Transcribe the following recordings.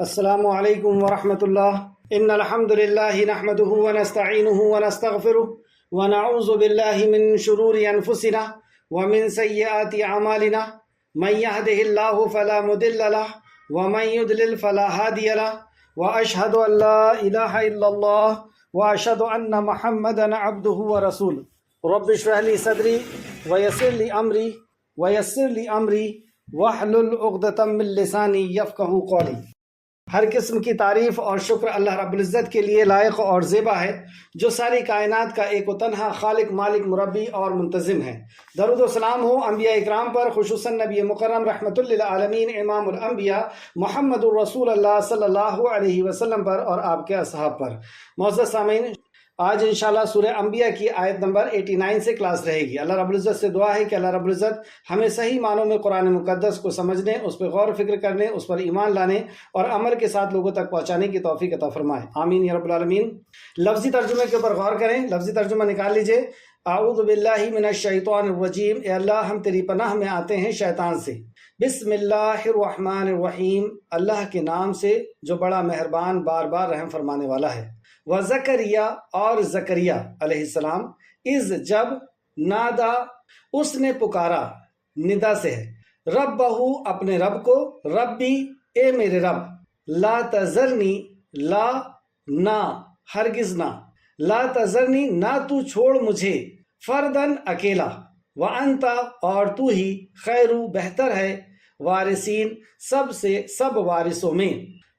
السلام علیکم ورحمۃ اللہ۔ ان الحمد للہ نحمده ونستعینه ونستغفره ونعوذ باللہ من شرور انفسنا ومن سیئات اعمالنا من يهده اللہ فلا مضل له ومن يضلل فلا هادی له واشهد ان لا الہ الا اللہ واشهد ان محمدا عبده ورسوله رب اشرح لي صدری ويسر لي امری واحلل عقدۃ من لسانی یفقہوا قولی۔ ہر قسم کی تعریف اور شکر اللہ رب العزت کے لیے لائق اور زیبا ہے، جو ساری کائنات کا ایک و تنہا خالق، مالک، مربی اور منتظم ہے۔ درود و سلام ہو انبیاء اکرام پر، خصوصاً نبی مکرم رحمت للعالمین امام الانبیاء محمد الرسول اللہ صلی اللہ علیہ وسلم پر اور آپ کے اصحاب پر۔ معزز سامعین، آج انشاءاللہ سورہ انبیاء کی آیت نمبر 89 سے کلاس رہے گی۔ اللہ رب العزت سے دعا ہے کہ اللہ رب العزت ہمیں صحیح معنوں میں قرآن مقدس کو سمجھنے، اس پہ غور و فکر کرنے، اس پر ایمان لانے اور عمل کے ساتھ لوگوں تک پہنچانے کی توفیق عطا فرمائے، آمین یا رب العالمین۔ لفظی ترجمے کے اوپر غور کریں۔ لفظی ترجمہ نکال لیجئے۔ اعوذ باللہ من الشیطان الرجیم، اے اللہ ہم تیری پناہ میں آتے ہیں شیطان سے۔ بسم اللہ الرحمن الرحیم، اللہ کے نام سے جو بڑا مہربان بار بار رحم فرمانے والا ہے۔ وزکریا، اور زکریا علیہ السلام، از جب، نادا اس نے پکارا، ندا سے ہے، ربہ اپنے رب کو، ربی اے میرے رب، لا تذرنی، لا نہ، ہرگز نہ، لا تذرنی نہ تو چھوڑ مجھے، فردن اکیلا، وانت اور تو ہی، خیر بہتر ہے، وارثین سب سے سب وارثوں میں،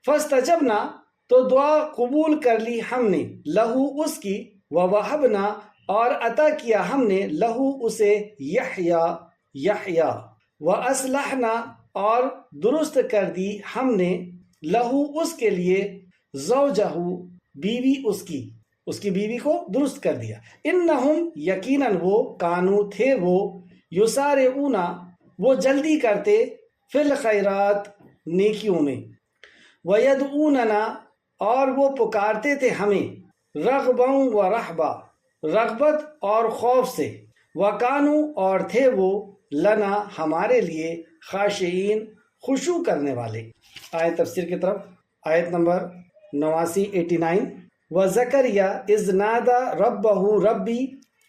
فاستجبنا تو دعا قبول کر لی ہم نے، لہو اس کی، ووہبنا اور عطا کیا ہم نے، لہو اسے، یحییٰ، واصلحنا اور درست کر دی ہم نے، لہو اس کے لیے، زوجہ بیوی اس کی بیوی کو درست کر دیا، انہم یقیناً وہ، کانو تھے وہ، یسارعونا وہ جلدی کرتے، فی الخیرات نیکیوں میں، ویدعوننا اور وہ پکارتے تھے ہمیں، رغباً و رہبا رغبت اور خوف سے، وکانو اور تھے وہ، لنا ہمارے لیے، خاشعین خشوع کرنے والے۔ آیت تفسیر کی طرف، آیت نمبر 89 وزکریا اذ نادا ربہ ربی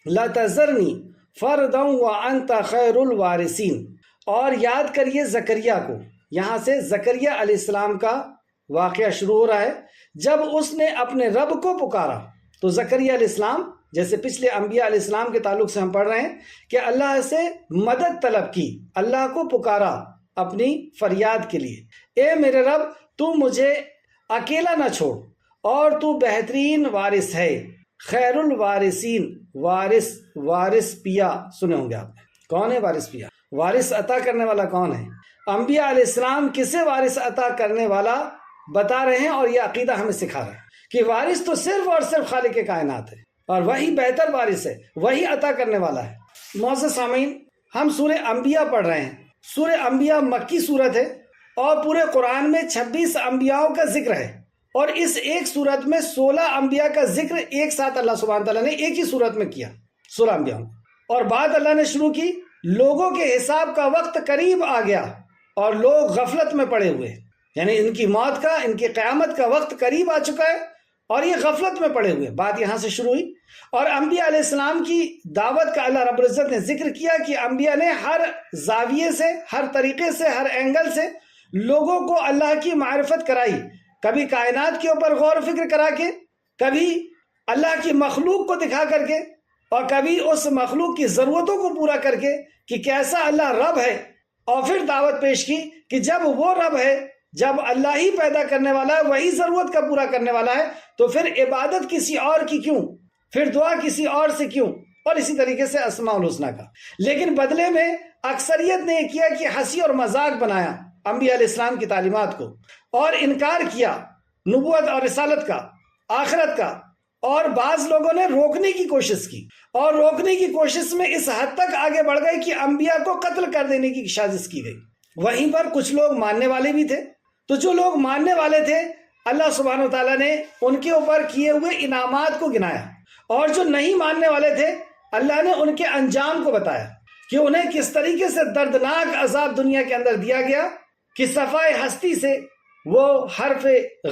لا تذرنی فردا وانت خیر الوارثین۔ اور یاد کریے زکریا کو، یہاں سے زکریا علیہ السلام کا واقعہ شروع ہو رہا ہے۔ جب اس نے اپنے رب کو پکارا، تو زکریا علیہ السلام، جیسے پچھلے انبیاء علیہ السلام کے تعلق سے ہم پڑھ رہے ہیں کہ اللہ سے مدد طلب کی، اللہ کو پکارا اپنی فریاد کے لیے، اے میرے رب تو مجھے اکیلا نہ چھوڑ، اور تو بہترین وارث ہے، خیر الوارثین، وارث پیا سنے ہوں گے آپ نے، کون ہے وارث پیا؟ وارث عطا کرنے والا کون ہے؟ انبیاء علیہ السلام کسے وارث عطا کرنے والا بتا رہے ہیں، اور یہ عقیدہ ہمیں سکھا رہے ہیں کہ وارث تو صرف اور صرف خالق کائنات ہے، اور وہی بہتر وارث ہے، وہی عطا کرنے والا ہے۔ معزز سامعین، ہم سورہ انبیاء پڑھ رہے ہیں۔ سورہ انبیاء مکی سورت ہے، اور پورے قرآن میں 26 انبیاءوں کا ذکر ہے، اور اس ایک سورت میں 16 انبیاء کا ذکر ایک ساتھ اللہ سبحانہ تعالیٰ نے ایک ہی سورت میں کیا، 16 انبیاء۔ اور بات اللہ نے شروع کی، لوگوں کے حساب کا وقت قریب آ گیا اور لوگ غفلت میں پڑے ہوئے، یعنی ان کی موت کا، ان کی قیامت کا وقت قریب آ چکا ہے اور یہ غفلت میں پڑے ہوئے۔ بات یہاں سے شروع ہوئی، اور انبیاء علیہ السلام کی دعوت کا اللہ رب العزت نے ذکر کیا کہ انبیاء نے ہر زاویے سے، ہر طریقے سے، ہر اینگل سے لوگوں کو اللہ کی معرفت کرائی، کبھی کائنات کے اوپر غور و فکر کرا کے، کبھی اللہ کی مخلوق کو دکھا کر کے، اور کبھی اس مخلوق کی ضرورتوں کو پورا کر کے کہ کیسا اللہ رب ہے، اور پھر دعوت پیش کی کہ جب وہ رب ہے، جب اللہ ہی پیدا کرنے والا ہے، وہی ضرورت کا پورا کرنے والا ہے، تو پھر عبادت کسی اور کی کیوں، پھر دعا کسی اور سے کیوں، اور اسی طریقے سے اسماء الحسنیٰ کا۔ لیکن بدلے میں اکثریت نے یہ کیا کہ ہنسی اور مذاق بنایا انبیاء علیہ السلام کی تعلیمات کو، اور انکار کیا نبوت اور رسالت کا، آخرت کا، اور بعض لوگوں نے روکنے کی کوشش کی، اور روکنے کی کوشش میں اس حد تک آگے بڑھ گئے کہ انبیاء کو قتل کر دینے کی سازش کی گئی۔ وہیں پر کچھ لوگ ماننے والے بھی تھے، تو جو لوگ ماننے والے تھے اللہ سبحانہ وتعالیٰ نے ان کے اوپر کیے ہوئے انعامات کو گنایا، اور جو نہیں ماننے والے تھے اللہ نے ان کے انجام کو بتایا کہ انہیں کس طریقے سے دردناک عذاب دنیا کے اندر دیا گیا، کہ صفائے ہستی سے وہ حرف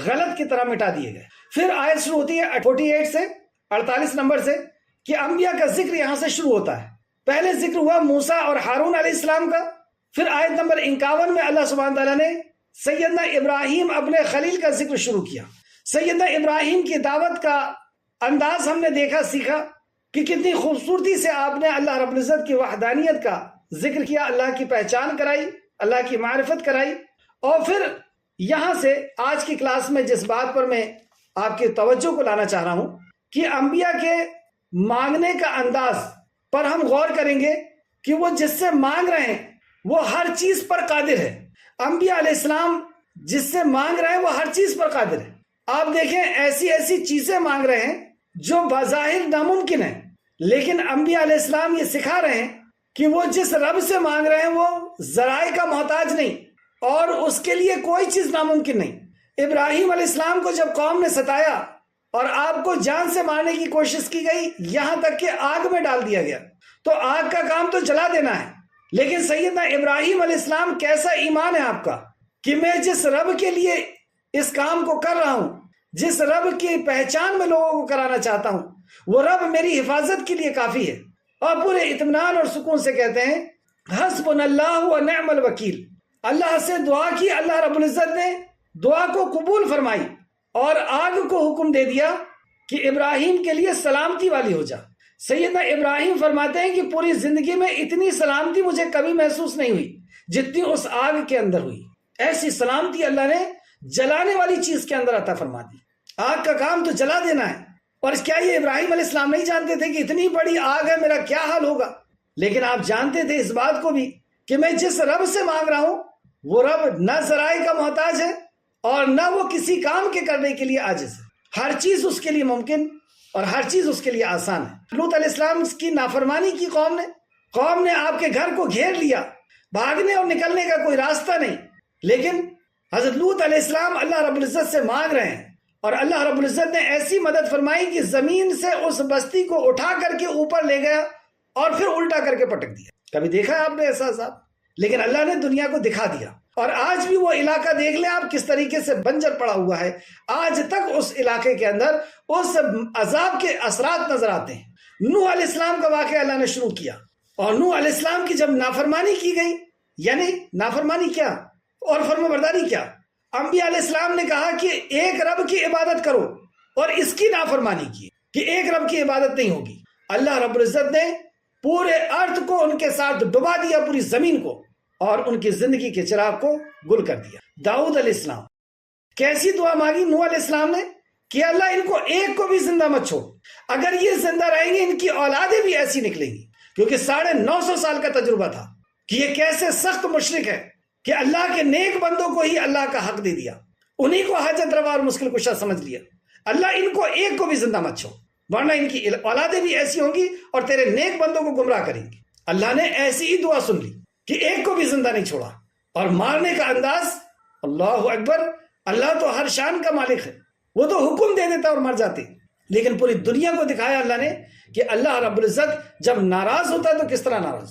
غلط کی طرح مٹا دیے گئے۔ پھر آیت شروع ہوتی ہے 48 سے 48 نمبر سے کہ انبیاء کا ذکر یہاں سے شروع ہوتا ہے۔ پہلے ذکر ہوا موسیٰ اور ہارون علیہ السلام کا، پھر آیت نمبر 51 میں اللہ سبحانہ تعالیٰ نے سیدنا ابراہیم اپنے خلیل کا ذکر شروع کیا۔ سیدنا ابراہیم کی دعوت کا انداز ہم نے دیکھا، سیکھا کہ کتنی خوبصورتی سے آپ نے اللہ رب العزت کی وحدانیت کا ذکر کیا، اللہ کی پہچان کرائی، اللہ کی معرفت کرائی۔ اور پھر یہاں سے آج کی کلاس میں جس بات پر میں آپ کی توجہ کو لانا چاہ رہا ہوں کہ انبیاء کے مانگنے کا انداز پر ہم غور کریں گے کہ وہ جس سے مانگ رہے ہیں وہ ہر چیز پر قادر ہے۔ انبیاء علیہ السلام جس سے مانگ رہے ہیں وہ ہر چیز پر قادر ہے۔ آپ دیکھیں ایسی ایسی چیزیں مانگ رہے ہیں جو بظاہر ناممکن ہیں، لیکن انبیاء علیہ السلام یہ سکھا رہے ہیں کہ وہ جس رب سے مانگ رہے ہیں وہ ذرائع کا محتاج نہیں اور اس کے لیے کوئی چیز ناممکن نہیں۔ ابراہیم علیہ السلام کو جب قوم نے ستایا اور آپ کو جان سے مارنے کی کوشش کی گئی، یہاں تک کہ آگ میں ڈال دیا گیا، تو آگ کا کام تو جلا دینا ہے، لیکن سیدنا ابراہیم علیہ السلام کیسا ایمان ہے آپ کا کہ میں جس رب کے لیے اس کام کو کر رہا ہوں، جس رب کی پہچان میں لوگوں کو کرانا چاہتا ہوں، وہ رب میری حفاظت کے لیے کافی ہے۔ اور پورے اطمینان اور سکون سے کہتے ہیں حسبنا اللہ و نعم الوکیل۔ اللہ سے دعا کی، اللہ رب العزت نے دعا کو قبول فرمائی اور آگ کو حکم دے دیا کہ ابراہیم کے لیے سلامتی والی ہو جا۔ سیدنا ابراہیم فرماتے ہیں کہ پوری زندگی میں اتنی سلامتی مجھے کبھی محسوس نہیں ہوئی جتنی اس آگ کے اندر ہوئی۔ ایسی سلامتی اللہ نے جلانے والی چیز کے اندر عطا فرما دی۔ آگ کا کام تو جلا دینا ہے، اور کیا یہ ابراہیم علیہ السلام نہیں جانتے تھے کہ اتنی بڑی آگ ہے، میرا کیا حال ہوگا؟ لیکن آپ جانتے تھے اس بات کو بھی کہ میں جس رب سے مانگ رہا ہوں وہ رب نہ ذرائع کا محتاج ہے اور نہ وہ کسی کام کے کرنے کے لیے عاجز ہے۔ ہر چیز اس کے لیے ممکن اور ہر چیز اس کے لیے آسان ہے۔ لوط علیہ السلام کی نافرمانی کی قوم نے آپ کے گھر کو گھیر لیا، بھاگنے اور نکلنے کا کوئی راستہ نہیں، لیکن حضرت لوط علیہ السلام اللہ رب العزت سے مانگ رہے ہیں اور اللہ رب العزت نے ایسی مدد فرمائی کہ زمین سے اس بستی کو اٹھا کر کے اوپر لے گیا اور پھر الٹا کر کے پٹک دیا۔ کبھی دیکھا ہے آپ نے ایسا عذاب؟ لیکن اللہ نے دنیا کو دکھا دیا، اور آج بھی وہ علاقہ دیکھ لیں آپ کس طریقے سے بنجر پڑا ہوا ہے۔ آج تک اس علاقے کے اندر اس عذاب کے اثرات نظر آتے ہیں۔ نوح علیہ السلام کا واقعہ اللہ نے شروع کیا، اور نوح علیہ السلام کی جب نافرمانی کی گئی، یعنی نافرمانی کیا اور فرمانبرداری کیا، انبیاء علیہ السلام نے کہا کہ ایک رب کی عبادت کرو، اور اس کی نافرمانی کی کہ ایک رب کی عبادت نہیں ہوگی۔ اللہ رب العزت نے پورے ارتھ کو ان کے ساتھ ڈبا دیا، پوری زمین کو، اور ان کی زندگی کے چراغ کو گل کر دیا۔ داؤد علیہ السلام کیسی دعا مانگی نوح علیہ السلام نے کہ اللہ ان کو ایک کو بھی زندہ مت چھوڑ، اگر یہ زندہ رہیں گے ان کی اولادیں بھی ایسی نکلیں گی، کیونکہ 950 سال کا تجربہ تھا کہ یہ کیسے سخت مشرک ہے کہ اللہ کے نیک بندوں کو ہی اللہ کا حق دے دیا، انہی کو حاجت روا اور مشکل کشا سمجھ لیا۔ اللہ ان کو ایک کو بھی زندہ مت چھوڑ، ورنہ ان کی اولادیں بھی ایسی ہوں گی اور تیرے نیک بندوں کو گمراہ کریں گی۔ اللہ نے ایسی ہی دعا سن لی کہ ایک کو بھی زندہ نہیں چھوڑا، اور مارنے کا انداز، اللہ اکبر، اللہ تو ہر شان کا مالک ہے، وہ تو حکم دے دیتا اور مر جاتے، لیکن پوری دنیا کو دکھایا اللہ نے کہ اللہ رب العزت جب ناراض ہوتا ہے تو کس طرح ناراض،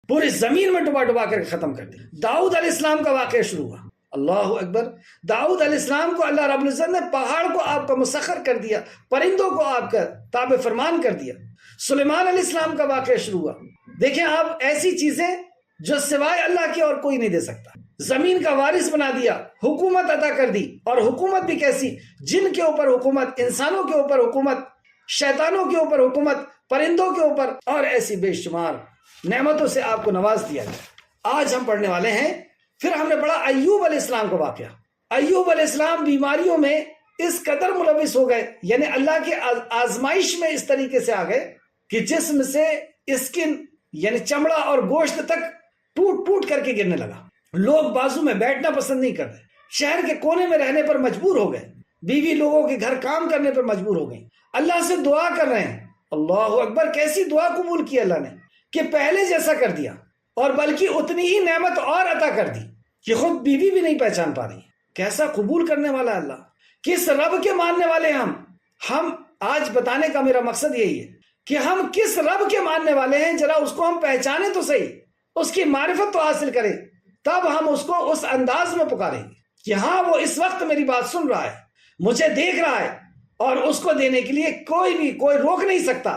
پوری زمین میں ڈبا ڈبا کر ختم کر دیا۔ داؤد علیہ السلام کا واقعہ شروع ہوا، اللہ اکبر۔ داؤد علیہ السلام کو اللہ رب العزت نے پہاڑ کو آپ کا مسخر کر دیا، پرندوں کو آپ کا تابع فرمان کر دیا۔ سلیمان علیہ السلام کا واقعہ شروع ہوا۔ دیکھیں آپ ایسی چیزیں جو سوائے اللہ کے اور کوئی نہیں دے سکتا۔ زمین کا وارث بنا دیا، حکومت عطا کر دی، اور حکومت بھی کیسی، جن کے اوپر حکومت، انسانوں کے اوپر حکومت، شیطانوں کے اوپر حکومت، پرندوں کے اوپر، اور ایسی بے شمار نعمتوں سے آپ کو نواز دیا گیا۔ آج ہم پڑھنے والے ہیں، پھر ہم نے پڑھا ایوب علیہ السلام کا واقعہ۔ ایوب علیہ السلام بیماریوں میں اس قدر ملوث ہو گئے، یعنی اللہ کے آزمائش میں اس طریقے سے آ گئے کہ جسم سے اسکن یعنی چمڑا اور گوشت تک ٹوٹ ٹوٹ کر کے گرنے لگا۔ لوگ بازو میں بیٹھنا پسند نہیں کرتے، شہر کے کونے میں رہنے پر مجبور ہو گئے، بیوی لوگوں کے گھر کام کرنے پر مجبور ہو گئی، اللہ سے دعا کر رہے ہیں۔ اللہ اکبر، کیسی دعا قبول کی اللہ نے کہ پہلے جیسا کر دیا، اور بلکہ اتنی ہی نعمت اور عطا کر دی کہ خود بیوی بھی نہیں پہچان پا رہی۔ کیسا قبول کرنے والا اللہ، کس رب کے ماننے والے ہم آج بتانے کا میرا مقصد یہی ہے کہ ہم کس رب کے ماننے والے ہیں، ذرا اس کو ہم پہچانے تو صحیح، اس کی معرفت تو حاصل کریں، تب ہم اس کو اس انداز میں پکاریں گے۔ کہ ہاں وہ اس وقت میری بات سن رہا ہے، مجھے دیکھ رہا ہے، اور اس کو دینے کے لیے کوئی روک نہیں سکتا،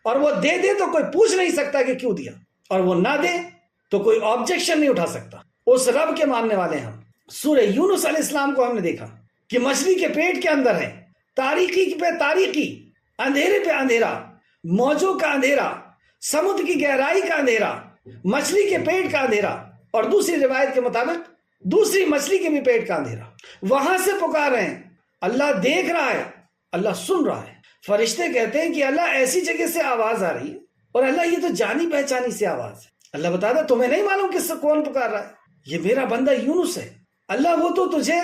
اور وہ دے دے تو کوئی پوچھ نہیں سکتا کہ کیوں دیا، اور وہ نہ دے تو کوئی آبجیکشن نہیں اٹھا سکتا۔ اس رب کے ماننے والے ہم۔ سورہ یونس علیہ السلام کو ہم نے دیکھا کہ مچھلی کے پیٹ کے اندر ہے، تاریکی پہ تاریکی، اندھیرے پہ اندھیرا، موجوں کا اندھیرا، سمندر کی گہرائی کا اندھیرا، مچھلی کے پیٹ کا اندھیرا، اور دوسری روایت کے مطابق دوسری مچھلی کے بھی پیٹ کا اندھیرا۔ وہاں سے پکار رہے ہیں، اللہ دیکھ رہا ہے، اللہ سن رہا ہے۔ فرشتے کہتے ہیں کہ اللہ ایسی جگہ سے آواز آ رہی ہے، اور اللہ یہ تو جانی پہچانی سے آواز ہے۔ اللہ بتا تمہیں نہیں معلوم کس سے کون پکار رہا ہے؟ یہ میرا بندہ یونس ہے۔ اللہ وہ تو تجھے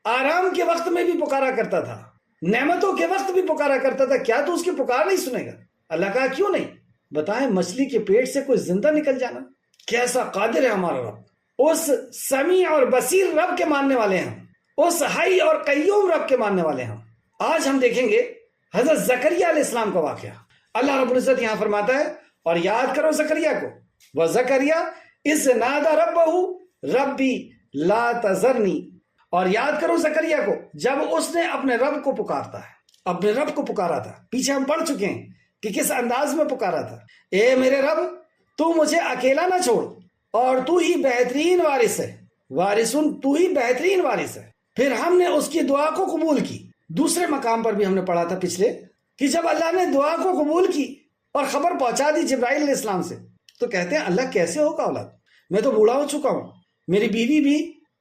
آرام کے وقت میں بھی پکارا کرتا تھا، نعمتوں کے وقت بھی پکارا کرتا تھا، کیا تو اس کی پکار نہیں سنے گا؟ اللہ کہا کیوں نہیں؟ بتائیں مچھلی کے پیٹ سے کوئی زندہ نکل جانا؟ کیسا قادر ہے ہمارا رب۔ اس سمیع اور بصیر رب کے ماننے والے ہیں، اس حی اور قیوم رب کے ماننے والے ہیں۔ آج ہم دیکھیں گے حضرت زکریا علیہ السلام کا واقعہ۔ اللہ رب العزت یہاں فرماتا ہے، اور یاد کرو زکریا کو، وَزَكَرْيَا إِذْ نَادَى رَبَّهُ رَبِّي لَا تَذَرْنِي، اور یاد کرو زکریا کو جب اس نے اپنے رب کو پکارتا ہے، اپنے رب کو پکارا تھا۔ پیچھے ہم پڑھ چکے ہیں کہ کس انداز میں پکارا تھا، اے میرے رب تو مجھے اکیلا نہ چھوڑ، اور تو ہی بہترین وارث ہے، وارثن تو ہی بہترین وارث ہے۔ پھر ہم نے اس کی دعا کو قبول کی۔ دوسرے مقام پر بھی ہم نے پڑھا تھا پچھلے، کہ جب اللہ نے دعا کو قبول کی اور خبر پہنچا دی جبرائیل علیہ السلام سے، تو کہتے ہیں اللہ کیسے ہوگا اولاد؟ میں تو بوڑھا ہو چکا ہوں، میری بیوی بھی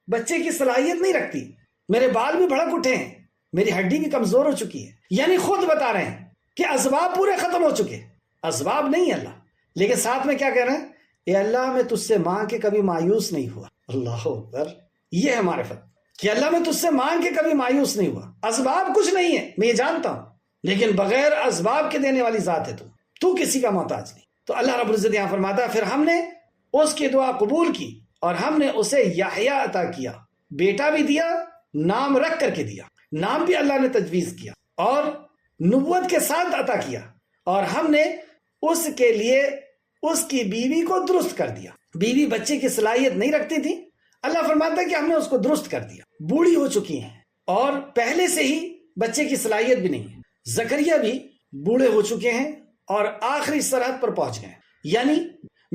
بچے کی صلاحیت نہیں رکھتی، میرے بال بھی بھڑک اٹھے ہیں، میری ہڈی بھی کمزور ہو چکی ہے۔ یعنی خود بتا رہے ہیں کہ اسباب پورے ختم ہو چکے، اسباب نہیں اللہ، لیکن ساتھ میں کیا کہہ رہے ہیں؟ اے اللہ میں تجھ سے مانگ کے کبھی مایوس نہیں ہوا۔ اللہ اکبر، یہ ہے معرفت کہ اللہ میں تجھ سے مانگ کے کبھی مایوس نہیں ہوا۔ اسباب کچھ نہیں ہے، میں یہ جانتا ہوں، لیکن بغیر اسباب کے دینے والی ذات ہے تو کسی کا محتاج نہیں۔ تو اللہ رب العزت یہاں فرماتا ہے، پھر ہم نے اس کی دعا قبول کی اور ہم نے اسے یحییٰ عطا کیا، بیٹا بھی دیا، نام رکھ کر کے دیا، نام بھی اللہ نے تجویز کیا، اور نبوت کے ساتھ عطا کیا، اور ہم نے اس کے لیے اس کی بیوی کو درست کر دیا۔ بیوی بچے کی صلاحیت نہیں رکھتی تھی، اللہ فرماتا ہے کہ ہم نے اس کو درست کر دیا، بوڑھی ہو چکی ہیں اور پہلے سے ہی بچے کی صلاحیت بھی نہیں ہے۔ زکریا بھی بوڑھے ہو چکے ہیں اور آخری سرحد پر پہنچ گئے ہیں، یعنی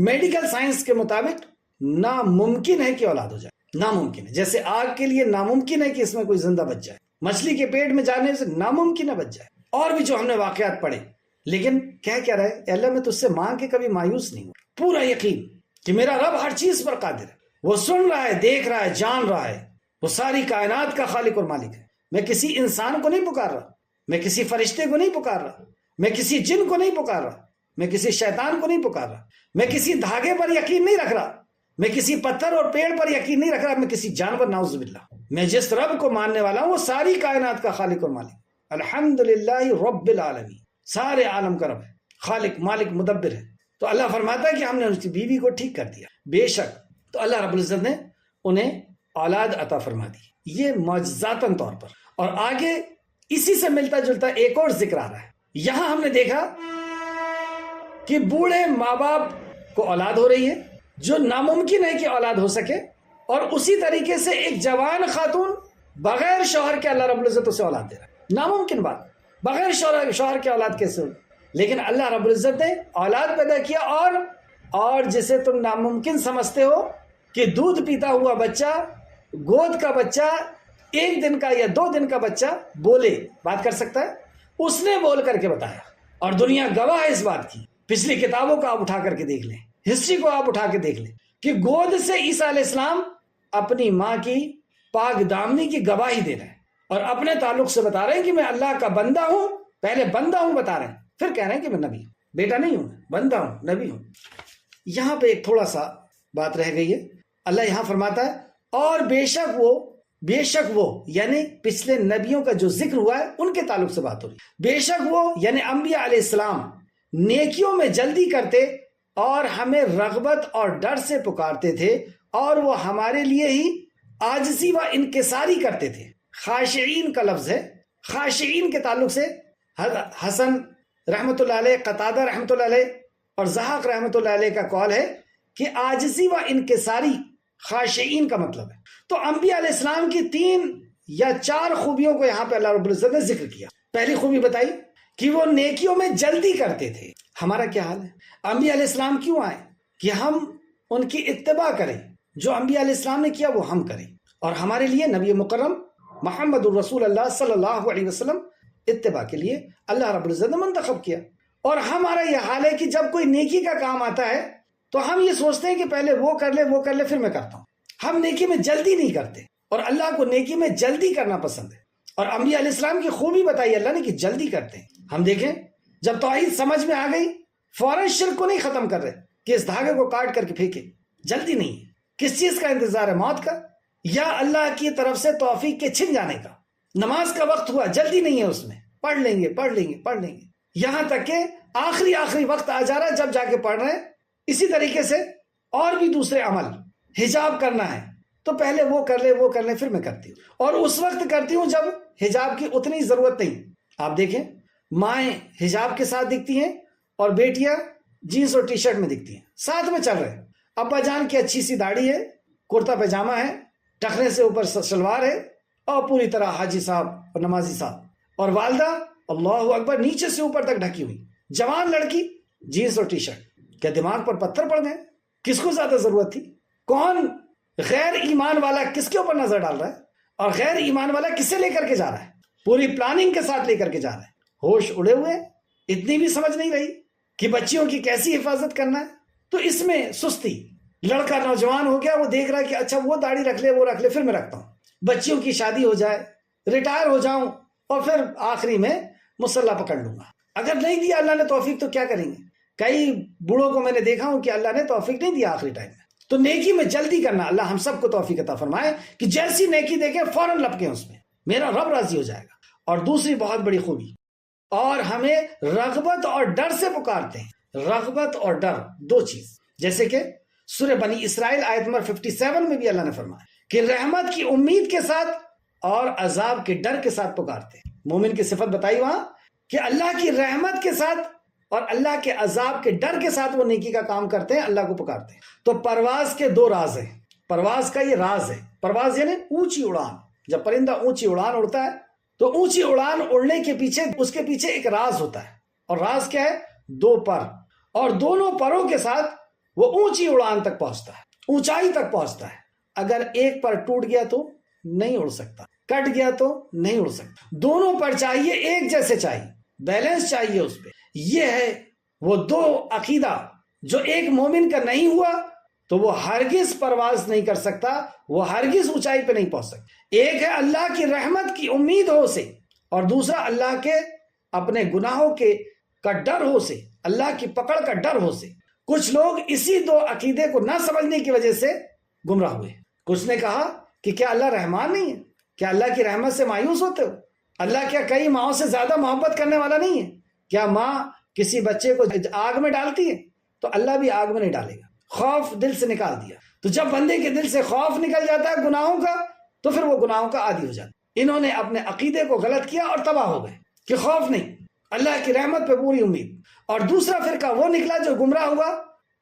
میڈیکل سائنس کے مطابق ناممکن ہے کہ اولاد ہو جائے، ناممکن ہے۔ جیسے آگ کے لیے ناممکن ہے کہ اس میں کوئی زندہ بچ جائے، مچھلی کے پیٹ میں جانے سے ناممکن ہے بچ جائے، اور بھی جو ہم نے واقعات پڑھے۔ لیکن کیا رہے؟ اے اللہ میں تجھ سے مانگ کے کبھی مایوس نہیں ہوں، پورا یقین کہ میرا رب ہر چیز پر قادر ہے، وہ سن رہا ہے، دیکھ رہا ہے، جان رہا ہے، وہ ساری کائنات کا خالق اور مالک ہے۔ میں کسی انسان کو نہیں پکار رہا، میں کسی فرشتے کو نہیں پکار رہا، میں کسی جن کو نہیں پکار رہا، میں کسی شیطان کو نہیں پکار رہا، میں کسی دھاگے پر یقین نہیں رکھ رہا، میں کسی پتھر اور پیڑ پر یقین نہیں رکھ رہا، میں کسی جانور، نعوذ باللہ۔ میں جس رب کو ماننے والا ہوں وہ ساری کائنات کا خالق اور مالک، الحمدللہ رب العالمین، سارے عالم کا رب ہے، خالق، مالک، مدبر ہے۔ تو اللہ فرماتا ہے کہ ہم نے اس کی بیوی کو ٹھیک کر دیا، بے شک۔ تو اللہ رب العزت نے انہیں اولاد عطا فرما دی، یہ معجزاتاً طور پر۔ اور آگے اسی سے ملتا جلتا ایک اور ذکر آ رہا ہے۔ یہاں ہم نے دیکھا کہ بوڑھے ماں باپ کو اولاد ہو رہی ہے، جو ناممکن ہے کہ اولاد ہو سکے، اور اسی طریقے سے ایک جوان خاتون بغیر شوہر کے اللہ رب العزت اسے اولاد دے رہا ہے، ناممکن بات، بغیر شوہر کے اولاد کیسے ہو؟ لیکن اللہ رب العزت نے اولاد پیدا کیا، اور جسے تم ناممکن سمجھتے ہو کہ دودھ پیتا ہوا بچہ، گود کا بچہ، 1 دن کا یا 2 دن کا بچہ بولے، بات کر سکتا ہے، اس نے بول کر کے بتایا، اور دنیا گواہ ہے اس بات کی۔ پچھلی کتابوں کو آپ اٹھا کر کے دیکھ لیں، ہسٹری کو آپ اٹھا کے دیکھ لیں کہ گود سے عیسیٰ علیہ السلام اپنی ماں کی پاک دامنی کی گواہی دے رہے ہیں، اور اپنے تعلق سے بتا رہے ہیں کہ میں اللہ کا بندہ ہوں، پہلے بندہ ہوں بتا رہے ہیں، پھر کہہ رہے ہیں کہ میں نبی ہوں، بیٹا نہیں ہوں، بندہ ہوں، نبی ہوں۔ یہاں پہ ایک تھوڑا سا بات رہ گئی ہے۔ اللہ یہاں فرماتا ہے، اور بے شک وہ یعنی پچھلے نبیوں کا جو ذکر ہوا ہے ان کے تعلق سے بات ہو رہی ہے۔ بے شک وہ یعنی انبیاء علیہ السلام نیکیوں میں جلدی کرتے اور ہمیں رغبت اور ڈر سے پکارتے تھے، اور وہ ہمارے لیے ہی عاجزی و انکساری کرتے تھے۔ خاشعین کا لفظ ہے، خاشعین کے تعلق سے حسن رحمۃ اللہ علیہ، قتادہ رحمۃ اللہ علیہ اور ضحاک رحمۃ اللہ علیہ کا قول ہے کہ عاجزی و انکساری خاشعین کا مطلب ہے۔ تو انبیاء علیہ السلام کی 3 یا 4 خوبیوں کو یہاں پہ اللہ رب العزت نے ذکر کیا۔ پہلی خوبی بتائی کہ وہ نیکیوں میں جلدی کرتے تھے۔ ہمارا کیا حال ہے؟ انبیاء علیہ السلام کیوں آئے؟ کہ ہم ان کی اتباع کریں، جو انبیاء علیہ السلام نے کیا وہ ہم کریں، اور ہمارے لیے نبی مکرم محمد الرسول اللہ صلی اللہ علیہ وسلم اتباع کے لیے اللہ رب العزت نے منتخب کیا۔ اور ہمارا یہ حال ہے کہ جب کوئی نیکی کا کام آتا ہے تو ہم یہ سوچتے ہیں کہ پہلے وہ کر لے پھر میں کرتا ہوں۔ ہم نیکی میں جلدی نہیں کرتے، اور اللہ کو نیکی میں جلدی کرنا پسند ہے۔ اور انبیاء علیہ السلام کی خوبی بتائی اللہ نے کہ جلدی کرتے ہیں۔ ہم دیکھیں جب توحید سمجھ میں آ گئی فوراً شرک کو نہیں ختم کر رہے کہ اس دھاگے کو کاٹ کر کے پھینکے، جلدی نہیں ہے۔ کس چیز کا انتظار ہے؟ موت کا، یا اللہ کی طرف سے توفیق کے چھن جانے کا۔ نماز کا وقت ہوا، جلدی نہیں ہے اس میں، پڑھ لیں گے، یہاں تک کہ آخری وقت آ جا رہا ہے جب جا کے پڑھ رہے ہیں۔ اسی طریقے سے اور بھی دوسرے عمل، حجاب کرنا ہے تو پہلے وہ کر لے پھر میں کرتی ہوں، اور اس وقت کرتی ہوں جب حجاب کی اتنی ضرورت نہیں۔ آپ دیکھیں مائیں حجاب کے ساتھ دکھتی ہیں اور بیٹیاں جینس اور ٹی شرٹ میں دکھتی ہیں، ساتھ میں چل رہے۔ ابا جان کی اچھی سی داڑھی ہے، کرتا پاجامہ ہے، ٹخنے سے اوپر شلوار ہے، اور پوری طرح حاجی صاحب اور نمازی صاحب، اور والدہ اللہ اکبر نیچے سے اوپر تک ڈھکی ہوئی، جوان لڑکی جینس اور ٹی شرٹ۔ کیا دماغ پر پتھر پڑ گئے؟ کس کو زیادہ ضرورت تھی؟ کون غیر ایمان والا کس کے اوپر نظر ڈال رہا ہے، اور غیر ایمان والا کسے لے کر کے جا رہا ہے؟ پوری پلاننگ کے ساتھ لے کر کے جا رہا ہے۔ ہوش اڑے ہوئے، اتنی بھی سمجھ نہیں رہی کہ بچیوں کی کیسی حفاظت کرنا ہے۔ تو اس میں سستی، لڑکا نوجوان ہو گیا، وہ دیکھ رہا ہے کہ اچھا وہ داڑھی رکھ لے پھر میں رکھتا ہوں، بچیوں کی شادی ہو جائے، ریٹائر ہو جاؤں، اور پھر آخری میں مسلح پکڑ لوں گا۔ اگر نہیں دیا اللہ نے توفیق تو کیا کریں گے؟ کئی بوڑھوں کو میں نے دیکھا ہوں کہ اللہ نے توفیق نہیں دیا آخری ٹائم میں۔ تو نیکی میں جلدی کرنا، اللہ ہم سب کو توفیق عطا فرمائے کہ جیسی نیکی دیکھیں فوراً لپکیں اس میں، میرا رب راضی ہو جائے گا۔ اور دوسری بہت بڑی خوبی، اور ہمیں رغبت اور ڈر سے پکارتے ہیں۔ رغبت اور ڈر 2 چیز، جیسے کہ سورہ بنی اسرائیل آیت نمبر 57 میں بھی اللہ نے فرمایا کہ رحمت کی امید کے ساتھ اور عذاب کے ڈر کے ساتھ پکارتے ہیں۔ مومن کی صفت بتائی وہاں کہ اللہ کی رحمت کے ساتھ اور اللہ کے عذاب کے ڈر کے ساتھ وہ نیکی کا کام کرتے ہیں، اللہ کو پکارتے ہیں۔ تو پرواز کے 2 راز ہیں۔ پرواز کا یہ راز ہے، پرواز یعنی اونچی اڑان۔ جب پرندہ اونچی اڑان اڑتا ہے تو اونچی اڑان اڑنے کے پیچھے اس کے پیچھے ایک راز ہوتا ہے، اور راز کیا ہے؟ 2 پر، اور دونوں پروں کے ساتھ وہ اونچی اڑان تک پہنچتا ہے، اونچائی تک پہنچتا ہے۔ اگر ایک پر ٹوٹ گیا تو نہیں اڑ سکتا، کٹ گیا تو نہیں اڑ سکتا۔ دونوں پر چاہیے، ایک جیسے چاہیے، بیلنس چاہیے اس پہ۔ یہ ہے وہ 2 عقیدہ جو ایک مومن کا نہیں ہوا تو وہ ہرگز پرواز نہیں کر سکتا، وہ ہرگز اونچائی پہ نہیں پہنچ سکتا۔ ایک ہے اللہ کی رحمت کی امید ہو سے، اور دوسرا اللہ کے اپنے گناہوں کے کا ڈر ہو سے، اللہ کی پکڑ کا ڈر ہو سے۔ کچھ لوگ اسی 2 عقیدے کو نہ سمجھنے کی وجہ سے گمراہ ہوئے۔ کچھ نے کہا کہ کیا اللہ رحمان نہیں ہے؟ کیا اللہ کی رحمت سے مایوس ہوتے ہو؟ اللہ کیا کئی ماؤں سے زیادہ محبت کرنے والا نہیں ہے؟ کیا ماں کسی بچے کو آگ میں ڈالتی ہے تو اللہ بھی آگ میں نہیں ڈالے گا؟ خوف دل سے نکال دیا۔ تو جب بندے کے دل سے خوف نکل جاتا ہے گناہوں کا تو پھر وہ گناہوں کا عادی ہو جاتا ہے۔ انہوں نے اپنے عقیدے کو غلط کیا اور تباہ ہو گئے کہ خوف نہیں، اللہ کی رحمت پہ پوری امید۔ اور دوسرا فرقہ وہ نکلا جو گمراہ ہوا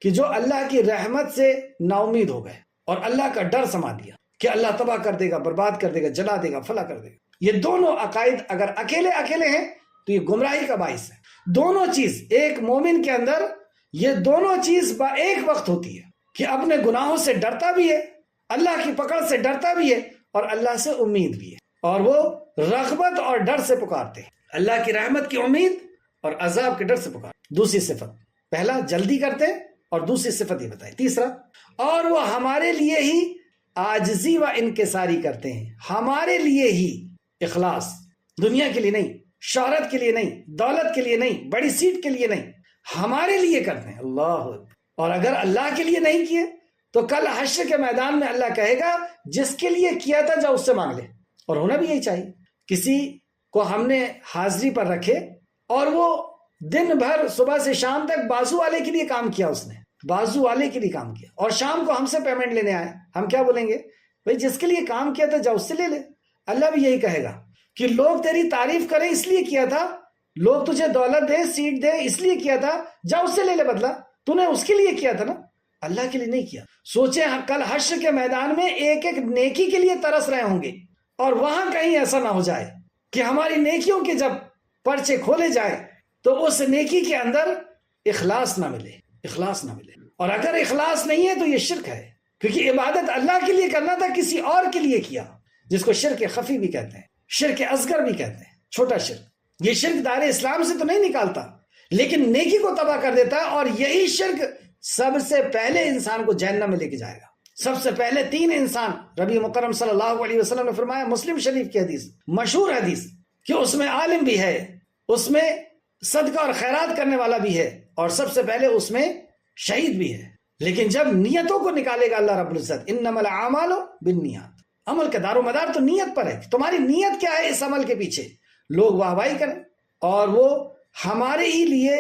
کہ جو اللہ کی رحمت سے نا امید ہو گئے اور اللہ کا ڈر سما دیا کہ اللہ تباہ کر دے گا، برباد کر دے گا، جلا دے گا، فلا کر دے گا۔ یہ دونوں عقائد اگر اکیلے ہیں تو یہ گمراہی کا باعث ہے۔ دونوں چیز ایک مومن کے اندر، یہ دونوں چیز ایک وقت ہوتی ہے کہ اپنے گناہوں سے ڈرتا بھی ہے، اللہ کی پکڑ سے ڈرتا بھی ہے، اور اللہ سے امید بھی ہے، اور وہ رغبت اور ڈر سے پکارتے ہیں، اللہ کی رحمت کی امید اور عذاب کے ڈر سے پکارتے۔ دوسری صفت، پہلا جلدی کرتے، اور دوسری صفت یہ بتائی۔ تیسرا، اور وہ ہمارے لیے ہی عاجزی و انکساری کرتے ہیں، ہمارے لیے ہی، اخلاص، دنیا کے لیے نہیں، شہرت کے لیے نہیں، دولت کے لیے نہیں، بڑی سیٹ کے لیے نہیں، ہمارے لیے کرتے ہیں۔ اللہ، اور اگر اللہ کے لیے نہیں کیے تو کل حشر کے میدان میں اللہ کہے گا جس کے لیے کیا تھا جا اس سے مانگ لے۔ اور ہونا بھی یہی چاہیے۔ کسی کو ہم نے حاضری پر رکھے اور وہ دن بھر صبح سے شام تک بازو والے کے لیے کام کیا، اس نے بازو والے کے لیے کام کیا، اور شام کو ہم سے پیمنٹ لینے آئے، ہم کیا بولیں گے؟ بھئی جس کے لیے کام کیا تھا جا اس سے لے لے۔ اللہ بھی یہی کہے گا کہ لوگ تیری تعریف کریں اس لیے کیا تھا، لوگ تجھے دولت دیں، سیٹ دیں، اس لیے کیا تھا، جا اس سے لے لے بدلہ، تو نے اس کے لیے کیا تھا نا۔ اللہ کے لیے نہیں کیا. سوچیں کل حشر کے میدان میں ایک ایک نیکی کے لیے ترس رہے ہوں گے، اور وہاں کہیں ایسا نہ ہو جائے کہ ہماری نیکیوں کے جب پرچے کھولے جائے تو اس نیکی کے اندر اخلاص نہ ملے، اخلاص نہ ملے. اور اگر اخلاص نہیں ہے تو یہ شرک ہے، کیونکہ عبادت اللہ کے لیے کرنا تھا، کسی اور کے لیے کیا، جس کو شرک خفی بھی کہتے ہیں، شرک اصغر بھی کہتے ہیں، چھوٹا شرک. یہ شرک دائرے اسلام سے تو نہیں نکالتا، لیکن نیکی کو تباہ کر دیتا ہے. اور یہی شرک سب سے پہلے انسان کو جہنم میں لے کے جائے گا. سب سے پہلے 3 انسان، نبی مکرم صلی اللہ علیہ وسلم نے فرمایا، مسلم شریف کی حدیث، مشہور حدیث، کہ اس میں عالم بھی ہے، اس میں صدقہ اور خیرات کرنے والا بھی ہے، اور سب سے پہلے اس میں شہید بھی ہے. لیکن جب نیتوں کو نکالے گا اللہ رب العزت، انما الاعمال بالنیات، عمل کا دار و مدار تو نیت پر ہے. تمہاری نیت کیا ہے اس عمل کے پیچھے؟ لوگ واہ واہی کریں اور وہ ہمارے ہی لیے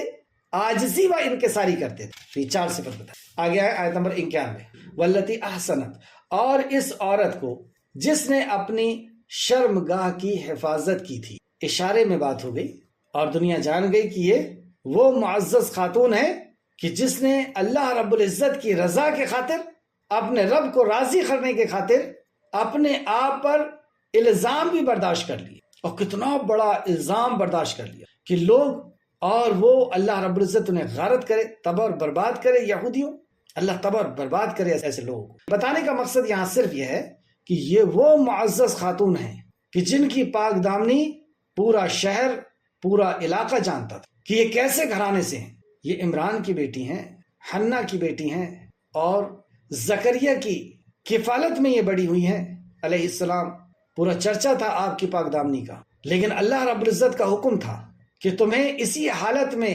عاجزی و انکساری کرتے تھے. یہ 4 صفت بتا. آگے ہے آیت نمبر 91، واللتی احسنت، اور اس عورت کو جس نے اپنی شرمگاہ کی حفاظت کی تھی. اشارے میں بات ہو گئی اور دنیا جان گئی کہ یہ وہ معزز خاتون ہے کہ جس نے اللہ رب العزت کی رضا کے خاطر، اپنے رب کو راضی کرنے کے خاطر اپنے آپ پر الزام بھی برداشت کر لیا. اور کتنا بڑا الزام برداشت کر لیا کہ لوگ اور وہ اللہ رب العزت انہیں غارت کرے، تباہ اور برباد کرے. یہودیوں، اللہ تباہ اور برباد کرے ایسے لوگوں کو. بتانے کا مقصد یہاں صرف یہ ہے کہ یہ وہ معزز خاتون ہیں کہ جن کی پاک دامنی پورا شہر، پورا علاقہ جانتا تھا کہ یہ کیسے گھرانے سے ہیں. یہ عمران کی بیٹی ہیں، حنا کی بیٹی ہیں، اور زکریا کی کفالت میں یہ بڑی ہوئی ہیں علیہ السلام. پورا چرچا تھا آپ کی پاک دامنی کا. لیکن اللہ رب العزت کا حکم تھا کہ تمہیں اسی حالت میں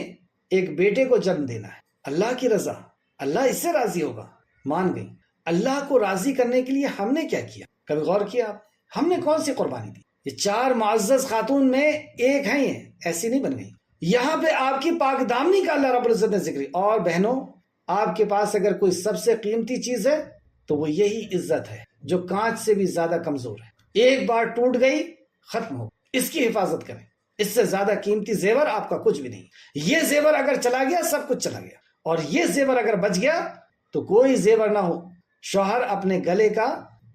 ایک بیٹے کو جنم دینا ہے. اللہ کی رضا، اللہ اس سے راضی ہوگا، مان گئی. اللہ کو راضی کرنے کے لیے ہم نے کیا کیا؟ کبھی غور کیا آپ؟ ہم نے کون سی قربانی دی؟ یہ 4 معزز خاتون میں ایک ہیں، یہ ایسی نہیں بن گئی. یہاں پہ آپ کی پاک دامنی کا اللہ رب العزت نے ذکر. اور بہنوں، آپ کے پاس اگر کوئی سب سے قیمتی چیز ہے تو وہ یہی عزت ہے، جو کانچ سے بھی زیادہ کمزور ہے. ایک بار ٹوٹ گئی، ختم ہو. اس کی حفاظت کریں. اس سے زیادہ قیمتی زیور آپ کا کچھ بھی نہیں. یہ زیور اگر چلا گیا، سب کچھ چلا گیا. اور یہ زیور اگر بچ گیا تو کوئی زیور نہ ہو، شوہر اپنے گلے کا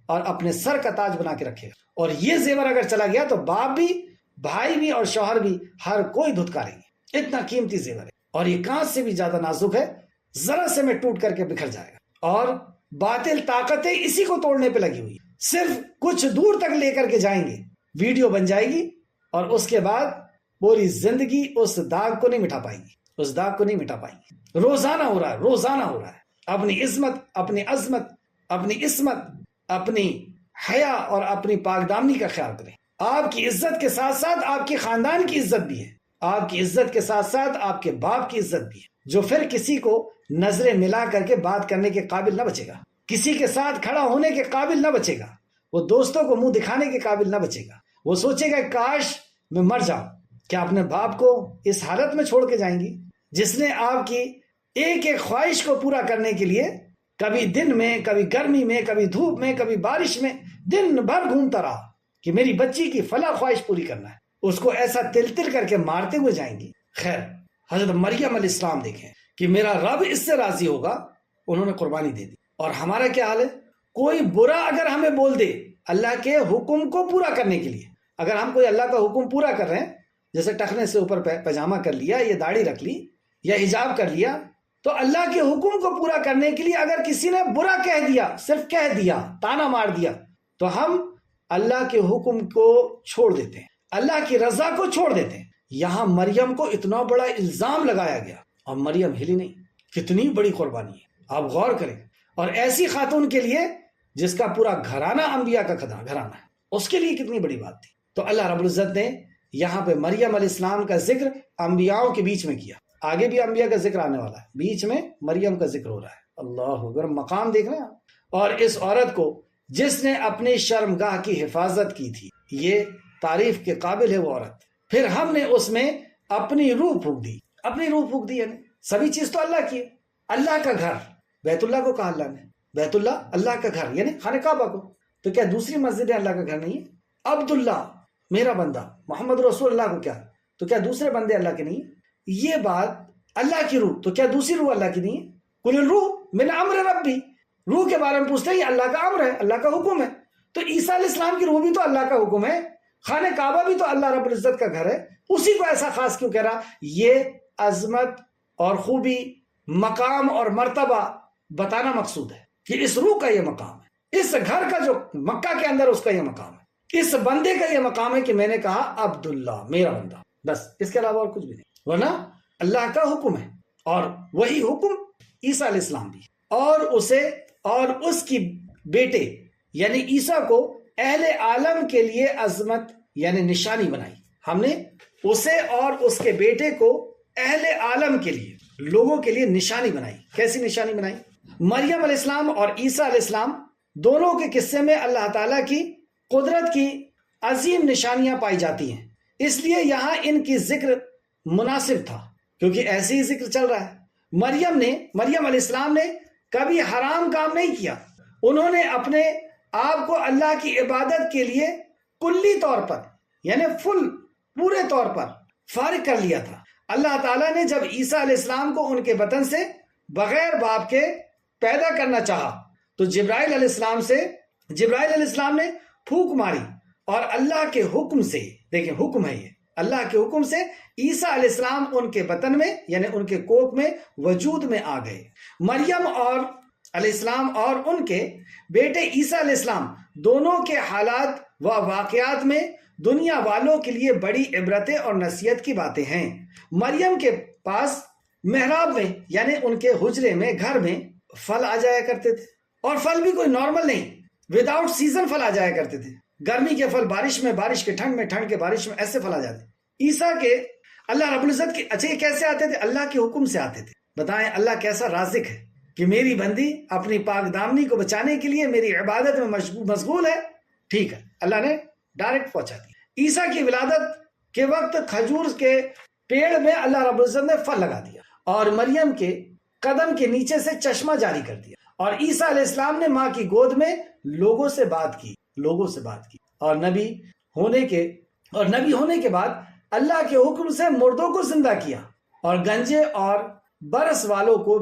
اور اپنے سر کا تاج بنا کے رکھے گا. اور یہ زیور اگر چلا گیا تو باپ بھی، بھائی بھی اور شوہر بھی، ہر کوئی دھتکاریں گے. اتنا قیمتی زیور ہے. اور یہ کانچ سے بھی زیادہ نازک ہے، ذرا سے میں ٹوٹ کر کے بکھر جائے گا. اور باطل طاقتیں اسی کو توڑنے پہ لگی ہوئی. صرف کچھ دور تک لے کر کے جائیں گے، ویڈیو بن جائے گی، اور اس کے بعد پوری زندگی اس داغ کو نہیں مٹا پائیں گی، اس داغ کو نہیں مٹا پائیں گی. روزانہ ہو رہا ہے، روزانہ ہو رہا ہے. اپنی عظمت، اپنی عظمت، اپنی عصمت، اپنی حیا اور اپنی پاک دامنی کا خیال کریں. آپ کی عزت کے ساتھ ساتھ آپ کے خاندان کی عزت بھی ہے. آپ کی عزت کے ساتھ ساتھ آپ کے باپ کی عزت بھی ہے، جو پھر کسی کو نظریں ملا کر کے بات کرنے کے قابل نہ بچے گا، کسی کے ساتھ کھڑا ہونے کے قابل نہ بچے گا، وہ دوستوں کو منہ دکھانے کے قابل نہ بچے گا. وہ سوچے گا کاش میں مر جاؤں. کیا اپنے باپ کو اس حالت میں چھوڑ کے جائیں گی جس نے آپ کی ایک ایک خواہش کو پورا کرنے کے لیے کبھی دن میں، کبھی گرمی میں، کبھی دھوپ میں، کبھی بارش میں دن بھر گھومتا رہا کہ میری بچی کی فلاں خواہش پوری کرنا ہے؟ اس کو ایسا تل تل کر کے مارتے ہوئے جائیں گی. خیر، حضرت مریم علیہ السلام دیکھیں کہ میرا رب اس سے راضی ہوگا، انہوں نے قربانی دے دی. اور ہمارا کیا حال ہے؟ کوئی برا اگر ہمیں بول دے اللہ کے حکم کو پورا کرنے کے لیے، اگر ہم کوئی اللہ کا حکم پورا کر رہے ہیں، جیسے ٹخنے سے اوپر پاجامہ کر لیا، یا داڑھی رکھ لی، یا حجاب کر لیا، تو اللہ کے حکم کو پورا کرنے کے لیے اگر کسی نے برا کہہ دیا، صرف کہہ دیا، تانا مار دیا، تو ہم اللہ کے حکم کو چھوڑ دیتے ہیں، اللہ کی رضا کو چھوڑ دیتے ہیں. یہاں مریم کو اتنا بڑا الزام لگایا گیا اور مریم ہلی نہیں. کتنی بڑی قربانی ہے، آپ غور کریں. اور ایسی خاتون کے لیے جس کا پورا گھرانہ انبیاء کا گھرانہ ہے، اس کے لیے کتنی بڑی بات تھی. تو اللہ رب العزت نے یہاں پہ مریم علیہ السلام کا ذکر انبیاءوں کے بیچ میں کیا. آگے بھی انبیاء کا ذکر آنے والا ہے، بیچ میں مریم کا ذکر ہو رہا ہے. اللہ اکبر، مقام دیکھ رہے ہیں. اور اس عورت کو جس نے اپنی شرمگاہ کی حفاظت کی تھی، یہ تعریف کے قابل ہے وہ عورت. پھر ہم نے اس میں اپنی روح پھونک دی. اپنی روح پھونک دی یعنی سبھی چیز تو اللہ کی ہے. اللہ کا گھر، بیت اللہ کو کہا اللہ نے، بیت اللہ اللہ کا گھر یعنی خانہ کعبہ کو. تو کیا دوسری مسجدیں اللہ کا گھر نہیں ہے؟ عبداللہ میرا بندہ، محمد رسول اللہ کو کیا، تو کیا دوسرے بندے اللہ کے نہیں ہیں؟ یہ بات اللہ کی روح، تو کیا دوسری روح اللہ کی نہیں ہے؟ قل الروح من امر ربی، روح کے بارے میں پوچھتے ہیں، یہ اللہ کا امر ہے، اللہ کا حکم ہے۔ تو عیسیٰ علیہ السلام کی روح بھی تو اللہ کا حکم ہے، خانہ کعبہ بھی تو اللہ رب العزت کا گھر ہے، اسی کو ایسا خاص کیوں کہہ رہا؟ یہ عظمت اور خوبی، مقام اور مرتبہ بتانا مقصود ہے کہ اس روح کا یہ مقام ہے، اس گھر کا جو مکہ کے اندر اس کا یہ مقام ہے، اس بندے کا یہ مقام ہے کہ میں نے کہا عبداللہ، میرا بندہ، بس اس کے علاوہ اور کچھ بھی نہیں، ورنہ اللہ کا حکم ہے، اور وہی حکم عیسیٰ علیہ السلام بھی، اور اسے اور اس کی بیٹے یعنی عیسیٰ کو اہل عالم کے لیے عظمت یعنی نشانی بنائی ہم نے، اسے اور اس کے بیٹے کو اہل عالم کے لیے، لوگوں کے لیے نشانی بنائی۔ کیسی نشانی بنائی؟ مریم علیہ السلام اور عیسیٰ علیہ السلام دونوں کے قصے میں اللہ تعالیٰ کی قدرت کی عظیم نشانیاں پائی جاتی ہیں، اس لیے یہاں ان کی ذکر مناسب تھا، کیونکہ ایسے ہی ذکر چل رہا ہے۔ مریم علیہ السلام نے کبھی حرام کام نہیں کیا، انہوں نے اپنے آپ کو اللہ کی عبادت کے لیے کلی طور پر یعنی پورے طور پر فارغ کر لیا تھا۔ اللہ تعالیٰ نے جب عیسیٰ علیہ السلام کو ان کے بطن سے بغیر باپ کے پیدا کرنا چاہا تو جبرائیل علیہ السلام نے پھونک ماری، اور اللہ کے حکم سے، دیکھیں حکم ہے یہ، اللہ کے حکم سے عیسیٰ علیہ السلام ان کے بطن میں یعنی ان کے کوکھ میں وجود میں آ گئے۔ مریم علیہ السلام اور ان کے بیٹے عیسیٰ علیہ السلام دونوں کے حالات و واقعات میں دنیا والوں کے لیے بڑی عبرتیں اور نصیحت کی باتیں ہیں۔ مریم کے پاس محراب میں یعنی ان کے حجرے میں، گھر میں پھل آ جایا کرتے تھے، اور پھل بھی کوئی نارمل نہیں، وداؤٹ سیزن پھل آ جایا کرتے تھے، گرمی کے پھل بارش میں، بارش کے ٹھنڈ میں، ٹھنڈ کے بارش میں، ایسے پھل آ جاتے۔ عیسیٰ کے اللہ رب العزت کے اچھا یہ کیسے آتے تھے؟ اللہ کے حکم سے آتے تھے۔ بتائیں اللہ کیسا رازق ہے کہ میری بندی اپنی پاک دامنی کو بچانے کے لیے میری عبادت میں مشغول ہے، ٹھیک ہے، اللہ نے ڈائریکٹ پہنچا دیا۔ عیسیٰ کی ولادت کے وقت کھجور کے پیڑ میں اللہ رب العزت نے پھل لگا دیا، اور مریم کے قدم کے نیچے سے چشمہ جاری کر دیا، اور عیسیٰ علیہ السلام نے ماں کی گود میں لوگوں سے بات کی، اور نبی ہونے کے بعد اللہ کے حکم سے مردوں کو زندہ کیا، اور گنجے اور برس والوں کو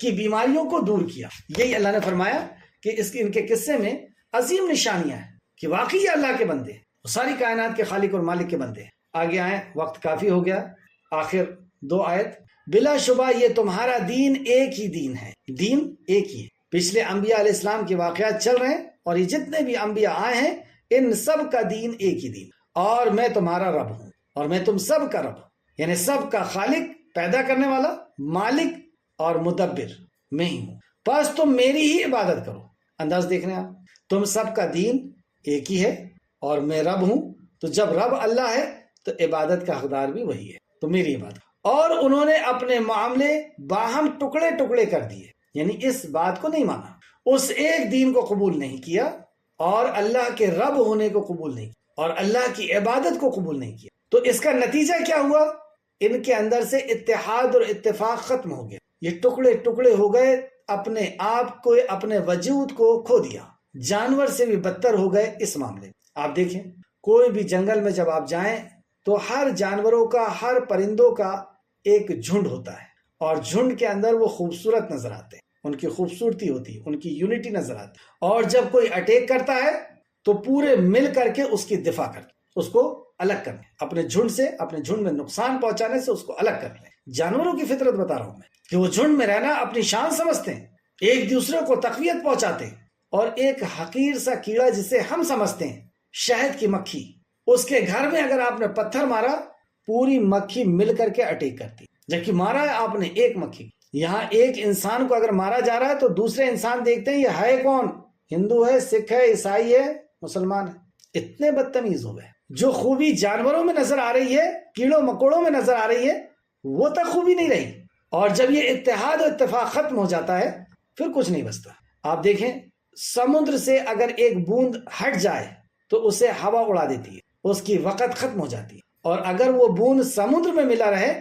کی بیماریوں کو دور کیا۔ یہی اللہ نے فرمایا کہ ان کے قصے میں عظیم نشانیاں ہیں کہ واقعی یہ اللہ کے بندے ہیں، ساری کائنات کے خالق اور مالک کے بندے ہیں۔ آگے آئیں، وقت کافی ہو گیا، آخر 2 آیت۔ بلا شبہ یہ تمہارا دین ایک ہی دین ہے، دین ایک ہی ہے۔ پچھلے انبیاء علیہ السلام کے واقعات چل رہے ہیں، اور یہ جتنے بھی انبیاء آئے ہیں ان سب کا دین ایک ہی دین، اور میں تمہارا رب ہوں، اور میں تم سب کا رب ہوں، یعنی سب کا خالق، پیدا کرنے والا، مالک اور مدبر میں ہی ہوں، بس تم میری ہی عبادت کرو۔ انداز دیکھ رہے ہیں آپ، تم سب کا دین ایک ہی ہے اور میں رب ہوں، تو جب رب اللہ ہے تو عبادت کا حقدار بھی وہی ہے، تو میری عبادت۔ اور انہوں نے اپنے معاملے باہم ٹکڑے ٹکڑے کر دیے، یعنی اس بات کو نہیں مانا، اس ایک دین کو قبول نہیں کیا، اور اللہ کے رب ہونے کو قبول نہیں کیا، اور اللہ کی عبادت کو قبول نہیں کیا۔ تو اس کا نتیجہ کیا ہوا؟ ان کے اندر سے اتحاد اور اتفاق ختم ہو گیا، یہ ٹکڑے ٹکڑے ہو گئے، اپنے آپ کو، اپنے وجود کو کھو دیا، جانور سے بھی بدتر ہو گئے اس معاملے میں۔ آپ دیکھیں کوئی بھی جنگل میں جب آپ جائیں تو ہر جانوروں کا، ہر پرندوں کا ایک جھنڈ ہوتا ہے، اور جھنڈ کے اندر وہ خوبصورت نظر آتے ہیں، ان کی خوبصورتی ہوتی ہے، ان کی یونٹی نظر آتی ہے، اور جب کوئی اٹیک کرتا ہے تو پورے مل کر کے اس کی دفاع کرتے، اس کو الگ کرنے، اپنے جھنڈ سے، اپنے جھنڈ میں نقصان پہنچانے سے اس کو الگ کر لیں۔ جانوروں کی فطرت بتا رہا ہوں میں کہ وہ جھنڈ میں رہنا اپنی شان سمجھتے ہیں، ایک دوسرے کو تقویت پہنچاتے ہیں، اور ایک حقیر سا کیڑا جسے ہم سمجھتے ہیں شہد کی مکھی، اس کے گھر میں اگر آپ نے پتھر مارا پوری مکھی مل کر کے اٹیک کرتی، جبکہ مارا ہے آپ نے ایک مکھی۔ یہاں ایک انسان کو اگر مارا جا رہا ہے تو دوسرے انسان دیکھتے ہیں یہ ہے کون، ہندو ہے، سکھ ہے، عیسائی ہے، مسلمان ہے، اتنے بدتمیز ہو گئے۔ جو خوبی جانوروں میں نظر آ رہی ہے، کیڑوں مکوڑوں میں نظر آ رہی ہے، وہ تک خوبی نہیں رہی، اور جب یہ اتحاد و اتفاق ختم ہو جاتا ہے پھر کچھ نہیں بچتا۔ آپ دیکھیں سمندر سے اگر ایک بوند ہٹ جائے تو اسے ہوا اڑا دیتی ہے، اس کی وقت ختم ہو جاتی ہے، اور اگر وہ بوند سمندر میں ملا رہے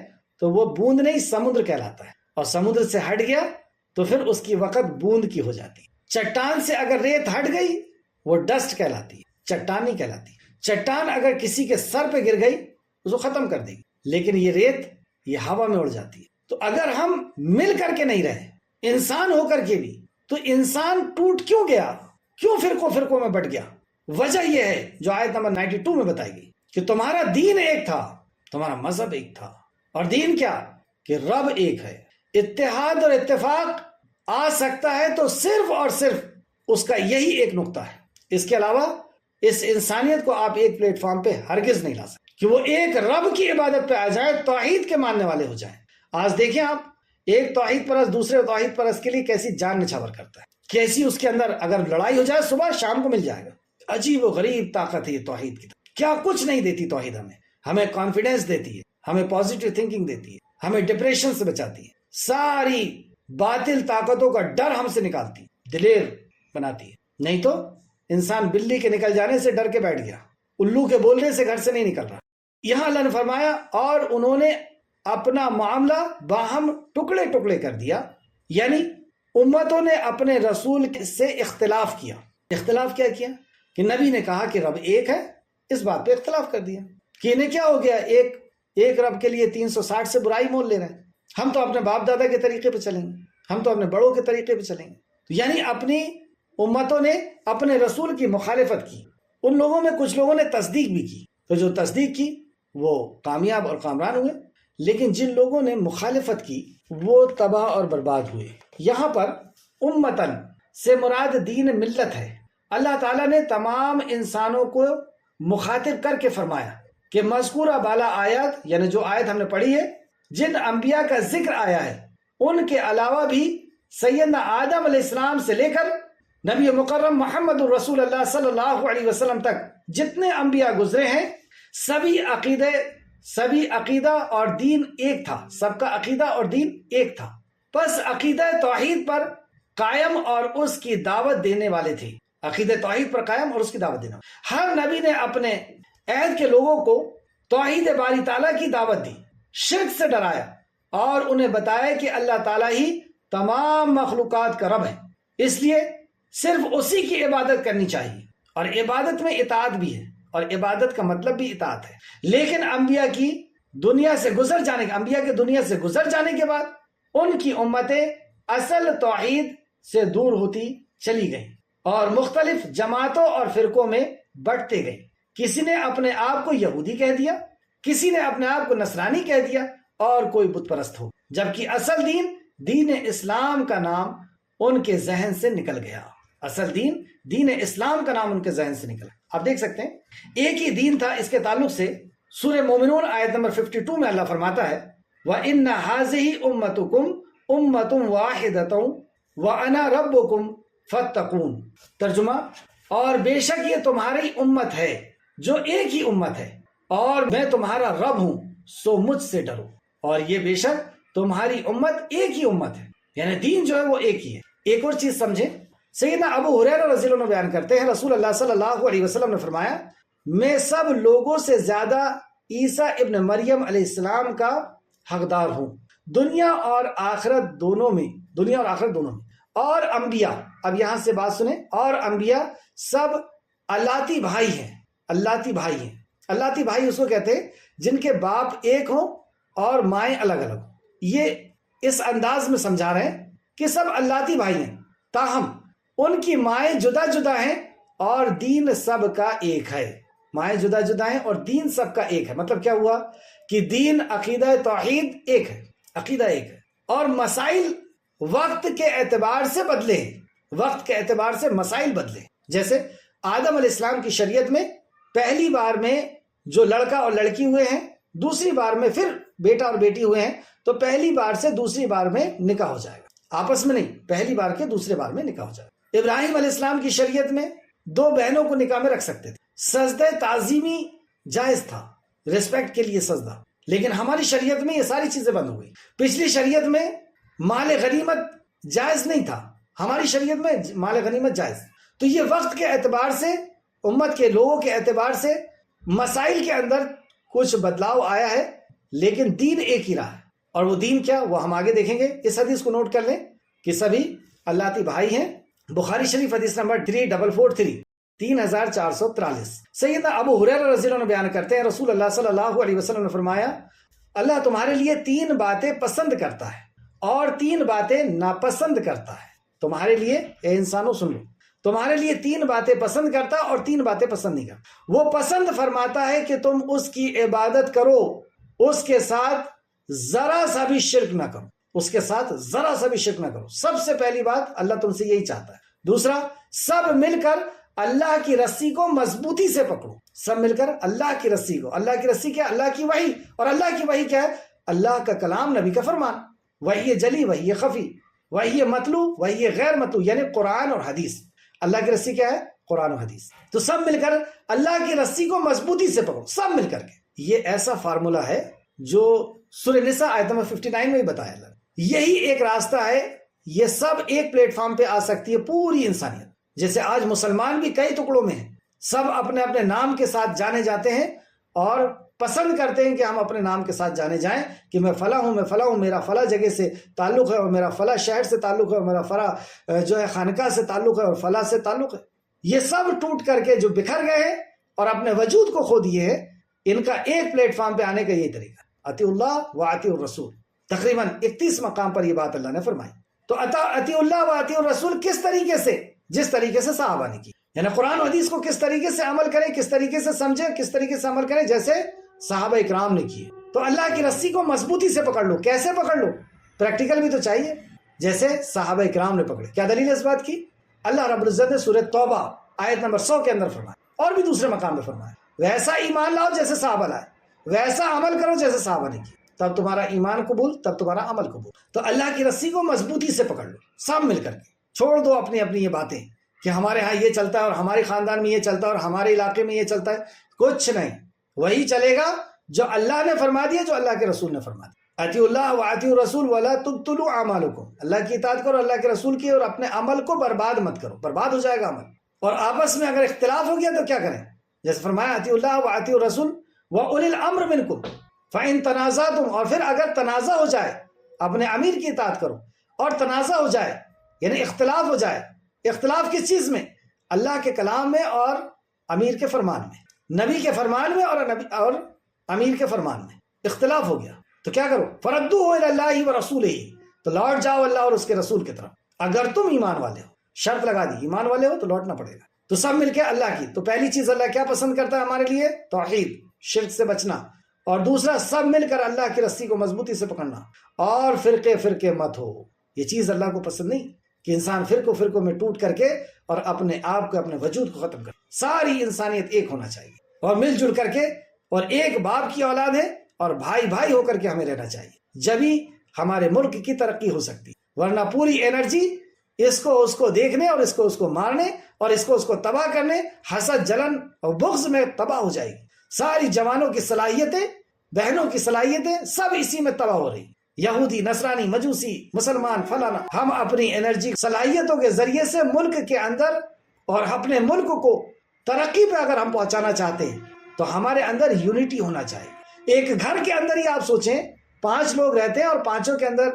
تو وہ بوند نہیں سمندر کہلاتا ہے، اور سمندر سے ہٹ گیا تو پھر اس کی وقت بوند کی ہو جاتی ہے۔ چٹان سے اگر ریت ہٹ گئی وہ ڈسٹ کہلاتی ہے، چٹان نہیں کہلاتی۔ چٹان اگر کسی کے سر پہ گر گئی اس کو ختم کر دے گی، لیکن یہ ریت یہ ہوا میں اڑ جاتی ہے۔ تو اگر ہم مل کر کے نہیں رہے، انسان ہو کر کے بھی، تو انسان ٹوٹ کیوں گیا؟ کیوں فرقوں میں بٹ گیا؟ وجہ یہ ہے جو آیت نمبر 92 میں بتائی گئی کہ تمہارا دین ایک تھا، تمہارا مذہب ایک تھا، اور دین کیا؟ کہ رب ایک ہے۔ اتحاد اور اتفاق آ سکتا ہے تو صرف اور صرف اس کا یہی ایک نقطہ ہے، اس کے علاوہ اس انسانیت کو آپ ایک پلیٹ فارم پہ ہرگز نہیں لا سکتے کہ وہ ایک رب کی عبادت پہ آ جائے، توحید کے ماننے والے ہو جائیں۔ آج دیکھیں آپ، ایک توحید پرست دوسرے توحید پرست کے لیے کیسی جان نچھاور کرتا ہے، کیسی اس کے اندر اگر لڑائی ہو جائے صبح شام کو مل جائے گا۔ عجیب و غریب طاقت ہے یہ توحید کی، کیا کچھ نہیں دیتی توحید ہمیں کانفیڈنس دیتی ہے، ہمیں پازیٹیو تھنکنگ دیتی ہے، ہمیں ڈپریشن سے بچاتی ہے، ساری باطل طاقتوں کا ڈر ہم سے نکالتی ہے، دلیر بناتی ہے۔ نہیں تو انسان بلی کے نکل جانے سے ڈر کے بیٹھ گیا، الو کے بولنے سے گھر سے نہیں نکل رہا۔ یہاں اللہ نے فرمایا اور انہوں نے اپنا معاملہ باہم ٹکڑے ٹکڑے کر دیا، یعنی امتوں نے اپنے رسول سے اختلاف کیا۔ اختلاف کیا کیا؟ کہ نبی نے کہا کہ رب ایک ہے، اس بات پہ اختلاف کر دیا کہ انہیں کیا ہو گیا، ایک رب کے لیے 360 سے برائی مول لے رہے ہیں، ہم تو اپنے باپ دادا کے طریقے پہ چلیں گے، ہم تو اپنے بڑوں کے طریقے پہ چلیں گے۔ یعنی اپنی امتوں نے اپنے رسول کی مخالفت کی۔ ان لوگوں میں کچھ لوگوں نے تصدیق بھی کی، تو جو تصدیق کی وہ کامیاب اور کامران ہوئے، لیکن جن لوگوں نے مخالفت کی وہ تباہ اور برباد ہوئے۔ یہاں پر امتن سے مراد دین ملت ہے۔ اللہ تعالیٰ نے تمام انسانوں کو مخاطب کر کے فرمایا کہ مذکورہ بالا آیات، یعنی جو آیت ہم نے پڑھی ہے، جن انبیاء کا ذکر آیا ہے ان کے علاوہ بھی سیدنا آدم علیہ السلام سے لے کر نبی مکرم محمد الرسول اللہ صلی اللہ علیہ وسلم تک جتنے انبیاء گزرے ہیں، سبھی عقیدہ اور دین ایک تھا، سب کا عقیدہ اور دین ایک تھا۔ بس عقیدہ توحید پر قائم اور اس کی دعوت دینے والے تھے، عقیدہ توحید پر قائم اور اس کی دعوت دینے والے۔ ہر نبی نے اپنے عہد کے لوگوں کو توحید باری تعالیٰ کی دعوت دی، شرک سے ڈرایا اور انہیں بتایا کہ اللہ تعالیٰ ہی تمام مخلوقات کا رب ہے، اس لیے صرف اسی کی عبادت کرنی چاہیے، اور عبادت میں اطاعت بھی ہے، اور عبادت کا مطلب بھی اطاعت ہے۔ لیکن انبیاء کے دنیا سے گزر جانے کے بعد ان کی امتیں اصل توحید سے دور ہوتی چلی گئیں اور مختلف جماعتوں اور فرقوں میں بٹتے گئے۔ کسی نے اپنے آپ کو یہودی کہہ دیا، کسی نے اپنے آپ کو نصرانی کہہ دیا، اور کوئی بت پرست ہو، جبکہ اصل دین اسلام کا نام ان کے ذہن سے نکل گیا۔ اصل دین اسلام کا نام ان کے ذہن سے نکلا۔ آپ دیکھ سکتے ہیں ایک ہی دین تھا۔ اس کے تعلق سے سورہ مومنون آیت نمبر 52 میں اللہ فرماتا ہے وَإِنَّ هَذِهِ أُمَّتُكُمْ أُمَّةٌ وَاحِدَةٌ وَأَنَا رَبُّكُمْ فَاتَّقُونَ۔ ترجمہ، اور بے شک یہ تمہاری امت ہے جو ایک ہی امت ہے، اور میں تمہارا رب ہوں سو مجھ سے ڈرو۔ اور یہ بے شک تمہاری امت ایک ہی امت ہے، یعنی دین جو ہے وہ ایک ہی ہے۔ ایک اور چیز سمجھیں، سیدنا ابو ہریرہ رضی اللہ عنہ بیان کرتے ہیں رسول اللہ صلی اللہ علیہ وسلم نے فرمایا میں سب لوگوں سے زیادہ عیسیٰ ابن مریم علیہ السلام کا حقدار ہوں، دنیا اور آخرت دونوں میں، اور انبیاء، اب یہاں سے بات سنیں، اور انبیاء سب اللاتی بھائی ہیں۔ اللاتی بھائی اس کو کہتے ہیں جن کے باپ ایک ہوں اور مائیں الگ الگ ہوں۔ یہ اس انداز میں سمجھا رہے ہیں کہ سب اللاتی بھائی ہیں، تاہم ان کی مائیں جدا جدا ہیں اور دین سب کا ایک ہے۔ مائیں جدا جدا ہیں اور دین سب کا ایک ہے۔ مطلب کیا ہوا کہ دین عقیدہ توحید ایک ہے، عقیدہ ایک ہے، اور مسائل وقت کے اعتبار سے بدلے ہیں، وقت کے اعتبار سے مسائل بدلے۔ جیسے آدم علیہ السلام کی شریعت میں پہلی بار میں جو لڑکا اور لڑکی ہوئے ہیں، دوسری بار میں پھر بیٹا اور بیٹی ہوئے ہیں، تو پہلی بار سے دوسری بار میں نکاح ہو جائے گا، آپس میں نہیں، پہلی بار کے دوسرے بار میں نکاح ہو جائے گا۔ ابراہیم علیہ السلام کی شریعت میں دو بہنوں کو نکاح میں رکھ سکتے تھے، سجدہ تعظیمی جائز تھا، ریسپیکٹ کے لیے سجدہ، لیکن ہماری شریعت میں یہ ساری چیزیں بند ہو گئی۔ پچھلی شریعت میں مال غنیمت جائز نہیں تھا، ہماری شریعت میں مال غنیمت جائز۔ تو یہ وقت کے اعتبار سے، امت کے لوگوں کے اعتبار سے مسائل کے اندر کچھ بدلاؤ آیا ہے، لیکن دین ایک ہی رہا ہے۔ اور وہ دین کیا، وہ ہم آگے دیکھیں گے۔ اس حدیث کو نوٹ کر لیں کہ سبھی اللاتی بھائی ہیں۔ بخاری شریف حدیث نمبر 3443 3443۔ سیدنا ابو ہریرہ رضی اللہ عنہ بیان کرتے ہیں رسول اللہ صلی اللہ علیہ وسلم نے فرمایا اللہ تمہارے لیے 3 باتیں پسند کرتا ہے، اور 3 باتیں ناپسند کرتا ہے تمہارے لیے۔ اے انسانوں سن لو، تمہارے لیے 3 باتیں پسند کرتا اور 3 باتیں پسند نہیں کرتا۔ وہ پسند فرماتا ہے کہ تم اس کی عبادت کرو، اس کے ساتھ ذرا سا بھی شرک نہ کرو، اس کے ساتھ ذرا سا بھی شرک نہ کرو۔ سب سے پہلی بات اللہ تم سے یہی چاہتا ہے۔ دوسرا، سب مل کر اللہ کی رسی کو مضبوطی سے پکڑو، سب مل کر اللہ کی رسی کو۔ اللہ کی رسی کیا؟ اللہ کی وحی۔ اور اللہ کی وحی کیا ہے؟ اللہ کا کلام، نبی کا فرمان، وحی جلی، وحی خفی، وحی مطلوع، وحی غیر مطلوع، یعنی قرآن اور حدیث۔ اللہ کی رسی کیا ہے؟ قرآن و حدیث۔ تو سب مل کر اللہ کی رسی کو مضبوطی سے پکڑو، سب مل کر کے۔ یہ ایسا فارمولہ ہے جو سورہ نساء آیت نمبر 59 میں ہی بتایا اللہ نے۔ یہی ایک راستہ ہے، یہ سب ایک پلیٹ فارم پہ آ سکتی ہے پوری انسانیت۔ جیسے آج مسلمان بھی کئی ٹکڑوں میں ہیں، سب اپنے اپنے نام کے ساتھ جانے جاتے ہیں اور پسند کرتے ہیں کہ ہم اپنے نام کے ساتھ جانے جائیں کہ میں فلاں ہوں، میں فلاں ہوں، میرا فلاں جگہ سے تعلق ہے، اور میرا فلاں شہر سے تعلق ہے، اور میرا فلاں جو ہے خانقاہ سے تعلق ہے، اور فلاں سے تعلق ہے۔ یہ سب ٹوٹ کر کے جو بکھر گئے ہیں اور اپنے وجود کو کھو دیے ہیں، ان کا ایک پلیٹ فارم پہ آنے کا یہی طریقہ، اطیع اللہ و اطیع الرسول۔ تقریباً 31 مقام پر یہ بات اللہ نے فرمائی۔ تو اطیع اللہ و اطیع الرسول کس طریقے سے؟ جس طریقے سے صحابہ نے کی، یعنی قرآن و حدیث کو کس طریقے سے عمل کریں، کس طریقے سے سمجھیں، کس طریقے سے عمل کریں جیسے صحابہ اکرام نے کیے۔ تو اللہ کی رسی کو مضبوطی سے پکڑ لو۔ کیسے پکڑ لو؟ پریکٹیکل بھی تو چاہیے، جیسے صحابہ اکرام نے پکڑے۔ کیا دلیل ہے اس بات کی؟ اللہ رب العزت نے سورہ توبہ آیت نمبر 100 کے اندر فرمایا، اور بھی دوسرے مقام میں فرمایا، ویسا ایمان لاؤ جیسے صحابہ لائے، ویسا عمل کرو جیسے صحابہ نے کیا، تب تمہارا ایمان قبول، تب تمہارا عمل قبول۔ تو اللہ کی رسی کو مضبوطی سے پکڑ لو، سب مل کر کے۔ چھوڑ دو اپنی اپنی یہ باتیں کہ ہمارے ہاں یہ چلتا ہے اور ہمارے خاندان میں یہ چلتا ہے اور ہمارے علاقے میں یہ چلتا ہے۔ کچھ نہیں، وہی چلے گا جو اللہ نے فرما دیا، جو اللہ کے رسول نے فرما دیا۔ اطیع اللہ و اطیع الرسول ولا تبطلوا اعمالکم، اللہ کی اطاعت کرو، اللہ کے رسول کی، اور اپنے عمل کو برباد مت کرو، برباد ہو جائے گا عمل۔ اور آپس میں اگر اختلاف ہو گیا تو کیا کریں؟ جیسے فرمایا اطیع اللہ و اطیع الرسول واولی الامر منکم فان تنازعتم، اور پھر اگر تنازع ہو جائے اپنے امیر کی اطاعت کرو، اور تنازع ہو جائے یعنی اختلاف ہو جائے۔ اختلاف کس چیز میں؟ اللہ کے کلام میں اور امیر کے فرمان میں، نبی کے فرمان میں اور امیر کے فرمان میں اختلاف ہو گیا تو کیا کرو؟ فردوہ الی اللہ ورسولہ، تو لوٹ جاؤ اللہ اور اس کے رسول کی طرف، اگر تم ایمان والے ہو۔ شرط لگا دی، ایمان والے ہو تو لوٹنا پڑے گا۔ تو سب مل کے اللہ کی، تو پہلی چیز اللہ کیا پسند کرتا ہے ہمارے لیے؟ توحید، شرک سے بچنا، اور دوسرا سب مل کر اللہ کی رسی کو مضبوطی سے پکڑنا، اور فرقے فرقے مت ہو۔ یہ چیز اللہ کو پسند نہیں کہ انسان فرقوں میں ٹوٹ کر کے اور اپنے آپ کو، اپنے وجود کو ختم کر۔ ساری انسانیت ایک ہونا چاہیے اور مل جل کر کے، اور ایک باپ کی اولاد ہے اور بھائی بھائی ہو کر کے ہمیں رہنا چاہیے، جبھی ہمارے ملک کی ترقی ہو سکتی، ورنہ پوری انرجی اس کو دیکھنے اور اس کو مارنے اور اس کو تباہ کرنے، حسد، جلن اور بغض میں تباہ ہو جائے گی۔ ساری جوانوں کی صلاحیتیں، بہنوں کی صلاحیتیں سب اسی میں تباہ ہو رہی، یہودی، نصرانی، مجوسی، مسلمان، فلانا۔ ہم اپنی انرجی، صلاحیتوں کے ذریعے سے ملک کے اندر اور اپنے ملک کو ترقی پہ اگر ہم پہنچانا چاہتے ہیں تو ہمارے اندر یونٹی ہونا چاہیے۔ ایک گھر کے اندر ہی آپ سوچیں 5 لوگ رہتے ہیں اور 5 کے اندر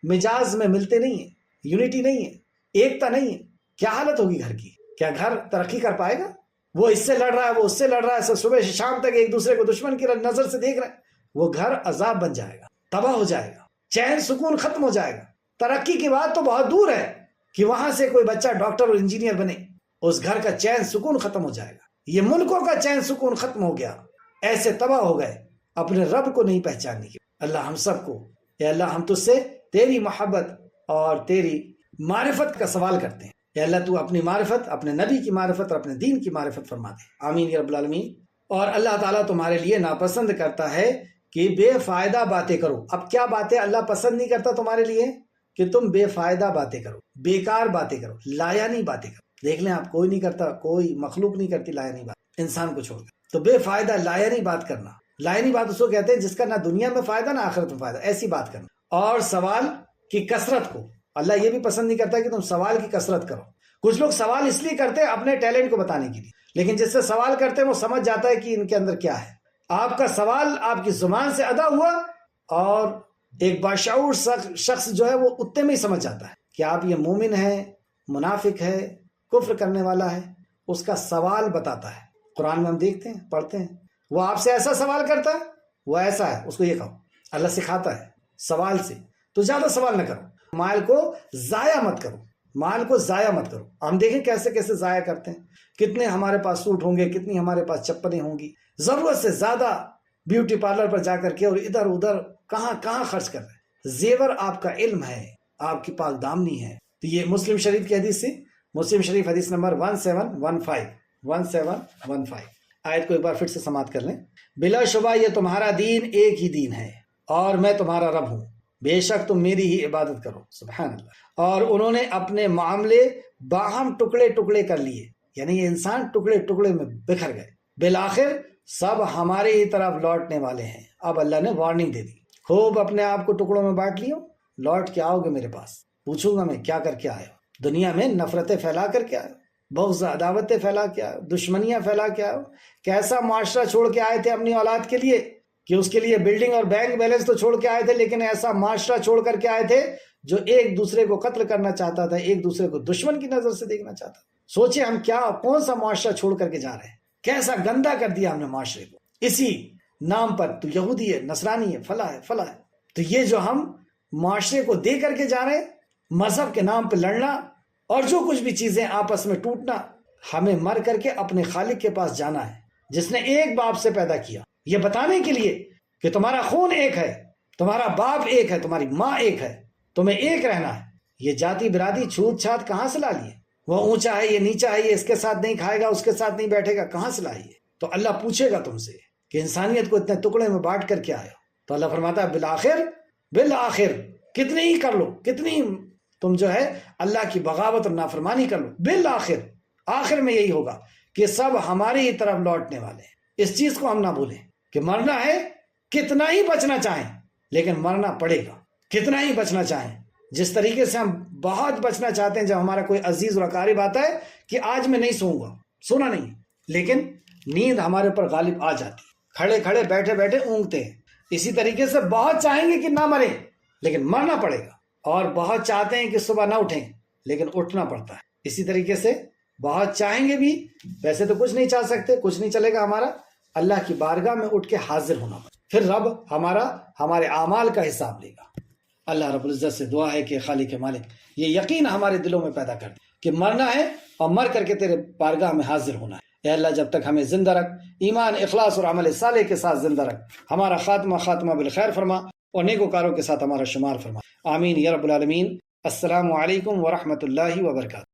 مزاج میں ملتے نہیں ہیں، یونٹی نہیں ہے، ایکتا نہیں ہے، کیا حالت ہوگی گھر کی؟ کیا گھر ترقی کر پائے گا؟ وہ اس سے لڑ رہا ہے، وہ اس سے لڑ رہا ہے، صبح سے شام تک ایک دوسرے کو دشمن کی نظر سے دیکھ رہے ہیں، وہ گھر عذاب بن جائے گا، تباہ ہو جائے گا، چین سکون ختم ہو جائے گا۔ ترقی کی بات تو بہت دور ہے کہ وہاں سے کوئی بچہ ڈاکٹر اور انجینئر بنے، اس گھر کا چین سکون ختم ہو جائے گا۔ یہ ملکوں کا چین سکون ختم ہو گیا، ایسے تباہ ہو گئے اپنے رب کو نہیں پہچاننے کی۔ اللہ ہم سب کو، اے اللہ ہم تجھ سے تیری محبت اور تیری معرفت کا سوال کرتے ہیں۔ اے اللہ تو اپنی معرفت، اپنے نبی کی معرفت اور اپنے دین کی معرفت فرما دے، آمین یا رب العالمین۔ اور اللہ تعالیٰ تمہارے لیے ناپسند کرتا ہے کہ بے فائدہ باتیں کرو۔ اب کیا باتیں اللہ پسند نہیں کرتا تمہارے لیے؟ کہ تم بے فائدہ باتیں کرو، بیکار باتیں کرو، لایانی باتیں کرو۔ دیکھ لیں آپ، کوئی نہیں کرتا، کوئی مخلوق نہیں کرتی لایانی بات، انسان کو چھوڑ کر۔ تو بے فائدہ لایانی بات کرنا، لایانی بات اس کو کہتے ہیں جس کا نہ دنیا میں فائدہ نہ آخرت میں فائدہ، ایسی بات کرنا۔ اور سوال کی کثرت کو اللہ یہ بھی پسند نہیں کرتا کہ تم سوال کی کثرت کرو۔ کچھ لوگ سوال اس لیے کرتے ہیں اپنے ٹیلنٹ کو بتانے کے لیے، لیکن جس سے سوال کرتے ہیں وہ سمجھ جاتا ہے کہ ان کے اندر کیا ہے۔ آپ کا سوال آپ کی زبان سے ادا ہوا اور ایک باشعور شخص جو ہے وہ اتنے میں ہی سمجھ جاتا ہے کہ آپ یہ مومن ہے، منافق ہے، کفر کرنے والا ہے، اس کا سوال بتاتا ہے۔ قرآن میں ہم دیکھتے ہیں، پڑھتے ہیں، وہ آپ سے ایسا سوال کرتا ہے، وہ ایسا ہے، اس کو یہ کہو۔ اللہ سکھاتا ہے سوال سے، تو زیادہ سوال نہ کرو، مال کو ضائع مت کرو، مال کو ضائع مت کرو۔ ہم دیکھیں کیسے کیسے ضائع کرتے ہیں، کتنے ہمارے پاس سوٹ ہوں گے، کتنی ہمارے پاس چپلیں ہوں گی، ضرورت سے زیادہ بیوٹی پارلر پر جا کر کے اور ادھر ادھر کہاں کہاں خرچ کر رہے ہیں۔ زیور آپ کا علم ہے، آپ کی پاک دامنی ہے۔ تو یہ مسلم شریف کی حدیث سے، مسلم شریف حدیث نمبر 1715 آیت کو ایک بار پھر سے سماعت کر لیں۔ بلا شبہ یہ تمہارا دین ایک ہی دین ہے اور میں تمہارا رب ہوں، بے شک تم میری ہی عبادت کرو۔ سبحان اللہ۔ اور انہوں نے اپنے معاملے باہم ٹکڑے ٹکڑے کر لیے، یعنی یہ انسان ٹکڑے ٹکڑے میں بکھر گئے، بالآخر سب ہمارے ہی طرف لوٹنے والے ہیں۔ اب اللہ نے وارننگ دے دی، خوب اپنے آپ کو ٹکڑوں میں بانٹ لیو، لوٹ کے آؤ گے میرے پاس، پوچھوں گا میں کیا کر کے آئے ہو۔ دنیا میں نفرتیں پھیلا کر کے آئے ہو، بغض عداوتیں پھیلا کے آئے ہو، دشمنیاں پھیلا کے آئے ہو۔ کیسا معاشرہ چھوڑ کے آئے تھے اپنی اولاد کے لیے کہ اس کے لیے بلڈنگ اور بینک بیلنس تو چھوڑ کے آئے تھے، لیکن ایسا معاشرہ چھوڑ کر کے آئے تھے جو ایک دوسرے کو قتل کرنا چاہتا تھا، ایک دوسرے کو دشمن کی نظر سے دیکھنا چاہتا تھا۔ سوچیں ہم کون سا معاشرہ چھوڑ کر کے جا رہے ہیں، کیسا گندا کر دیا ہم نے معاشرے کو، اسی نام پر تو یہودی ہے، نصرانی ہے، فلاں ہے فلاں ہے۔ تو یہ جو ہم معاشرے کو دے کر کے جا رہے ہیں، مذہب کے نام پہ لڑنا اور جو کچھ بھی چیزیں آپس میں ٹوٹنا، ہمیں مر کر کے اپنے خالق کے پاس جانا ہے جس نے ایک باپ سے پیدا کیا، یہ بتانے کے لیے کہ تمہارا خون ایک ہے، تمہارا باپ ایک ہے، تمہاری ماں ایک ہے، تمہیں ایک رہنا ہے۔ یہ جاتی برادری چھوت چھات کہاں سے لا لیے؟ وہ اونچا ہے، یہ نیچا ہے، یہ اس کے ساتھ نہیں کھائے گا، اس کے ساتھ نہیں بیٹھے گا، کہاں سے لائیے؟ تو اللہ پوچھے گا تم سے کہ انسانیت کو اتنے ٹکڑے میں بانٹ کر کے آئے ہو۔ تو اللہ فرماتا ہے بالآخر کتنی ہی کر لو، کتنی تم جو ہے اللہ کی بغاوت اور نافرمانی کر لو، بالآخر آخر میں یہی ہوگا کہ سب ہماری ہی طرف لوٹنے والے ہیں۔ اس چیز کو ہم نہ بھولیں کہ مرنا ہے، کتنا ہی بچنا چاہیں لیکن مرنا پڑے گا، کتنا ہی بچنا چاہیں۔ جس طریقے سے ہم بہت بچنا چاہتے ہیں جب ہمارا کوئی عزیز اور اقارب آتا ہے کہ آج میں نہیں سوؤں گا، سونا نہیں، لیکن نیند ہمارے اوپر غالب آ جاتی ہے، کھڑے کھڑے بیٹھے بیٹھے اونگتے ہیں۔ اسی طریقے سے بہت چاہیں گے کہ نہ مریں لیکن مرنا پڑے گا، اور بہت چاہتے ہیں کہ صبح نہ اٹھیں لیکن اٹھنا پڑتا ہے۔ اسی طریقے سے بہت چاہیں گے بھی، ویسے تو کچھ نہیں چاہ سکتے، کچھ نہیں چلے گا ہمارا، اللہ کی بارگاہ میں اٹھ کے حاضر ہونا پڑے، پھر رب ہمارے اعمال کا حساب لے گا۔ اللہ رب العزت سے دعا ہے کہ خالق مالک یہ یقین ہمارے دلوں میں پیدا کر دے کہ مرنا ہے اور مر کر کے تیرے بارگاہ میں حاضر ہونا ہے۔ اے اللہ جب تک ہمیں زندہ رکھ، ایمان، اخلاص اور عمل صالح کے ساتھ زندہ رکھ، ہمارا خاتمہ بالخیر فرما اور نیکوکاروں کے ساتھ ہمارا شمار فرما، آمین یا رب العالمین۔ السلام علیکم ورحمۃ اللہ وبرکاتہ۔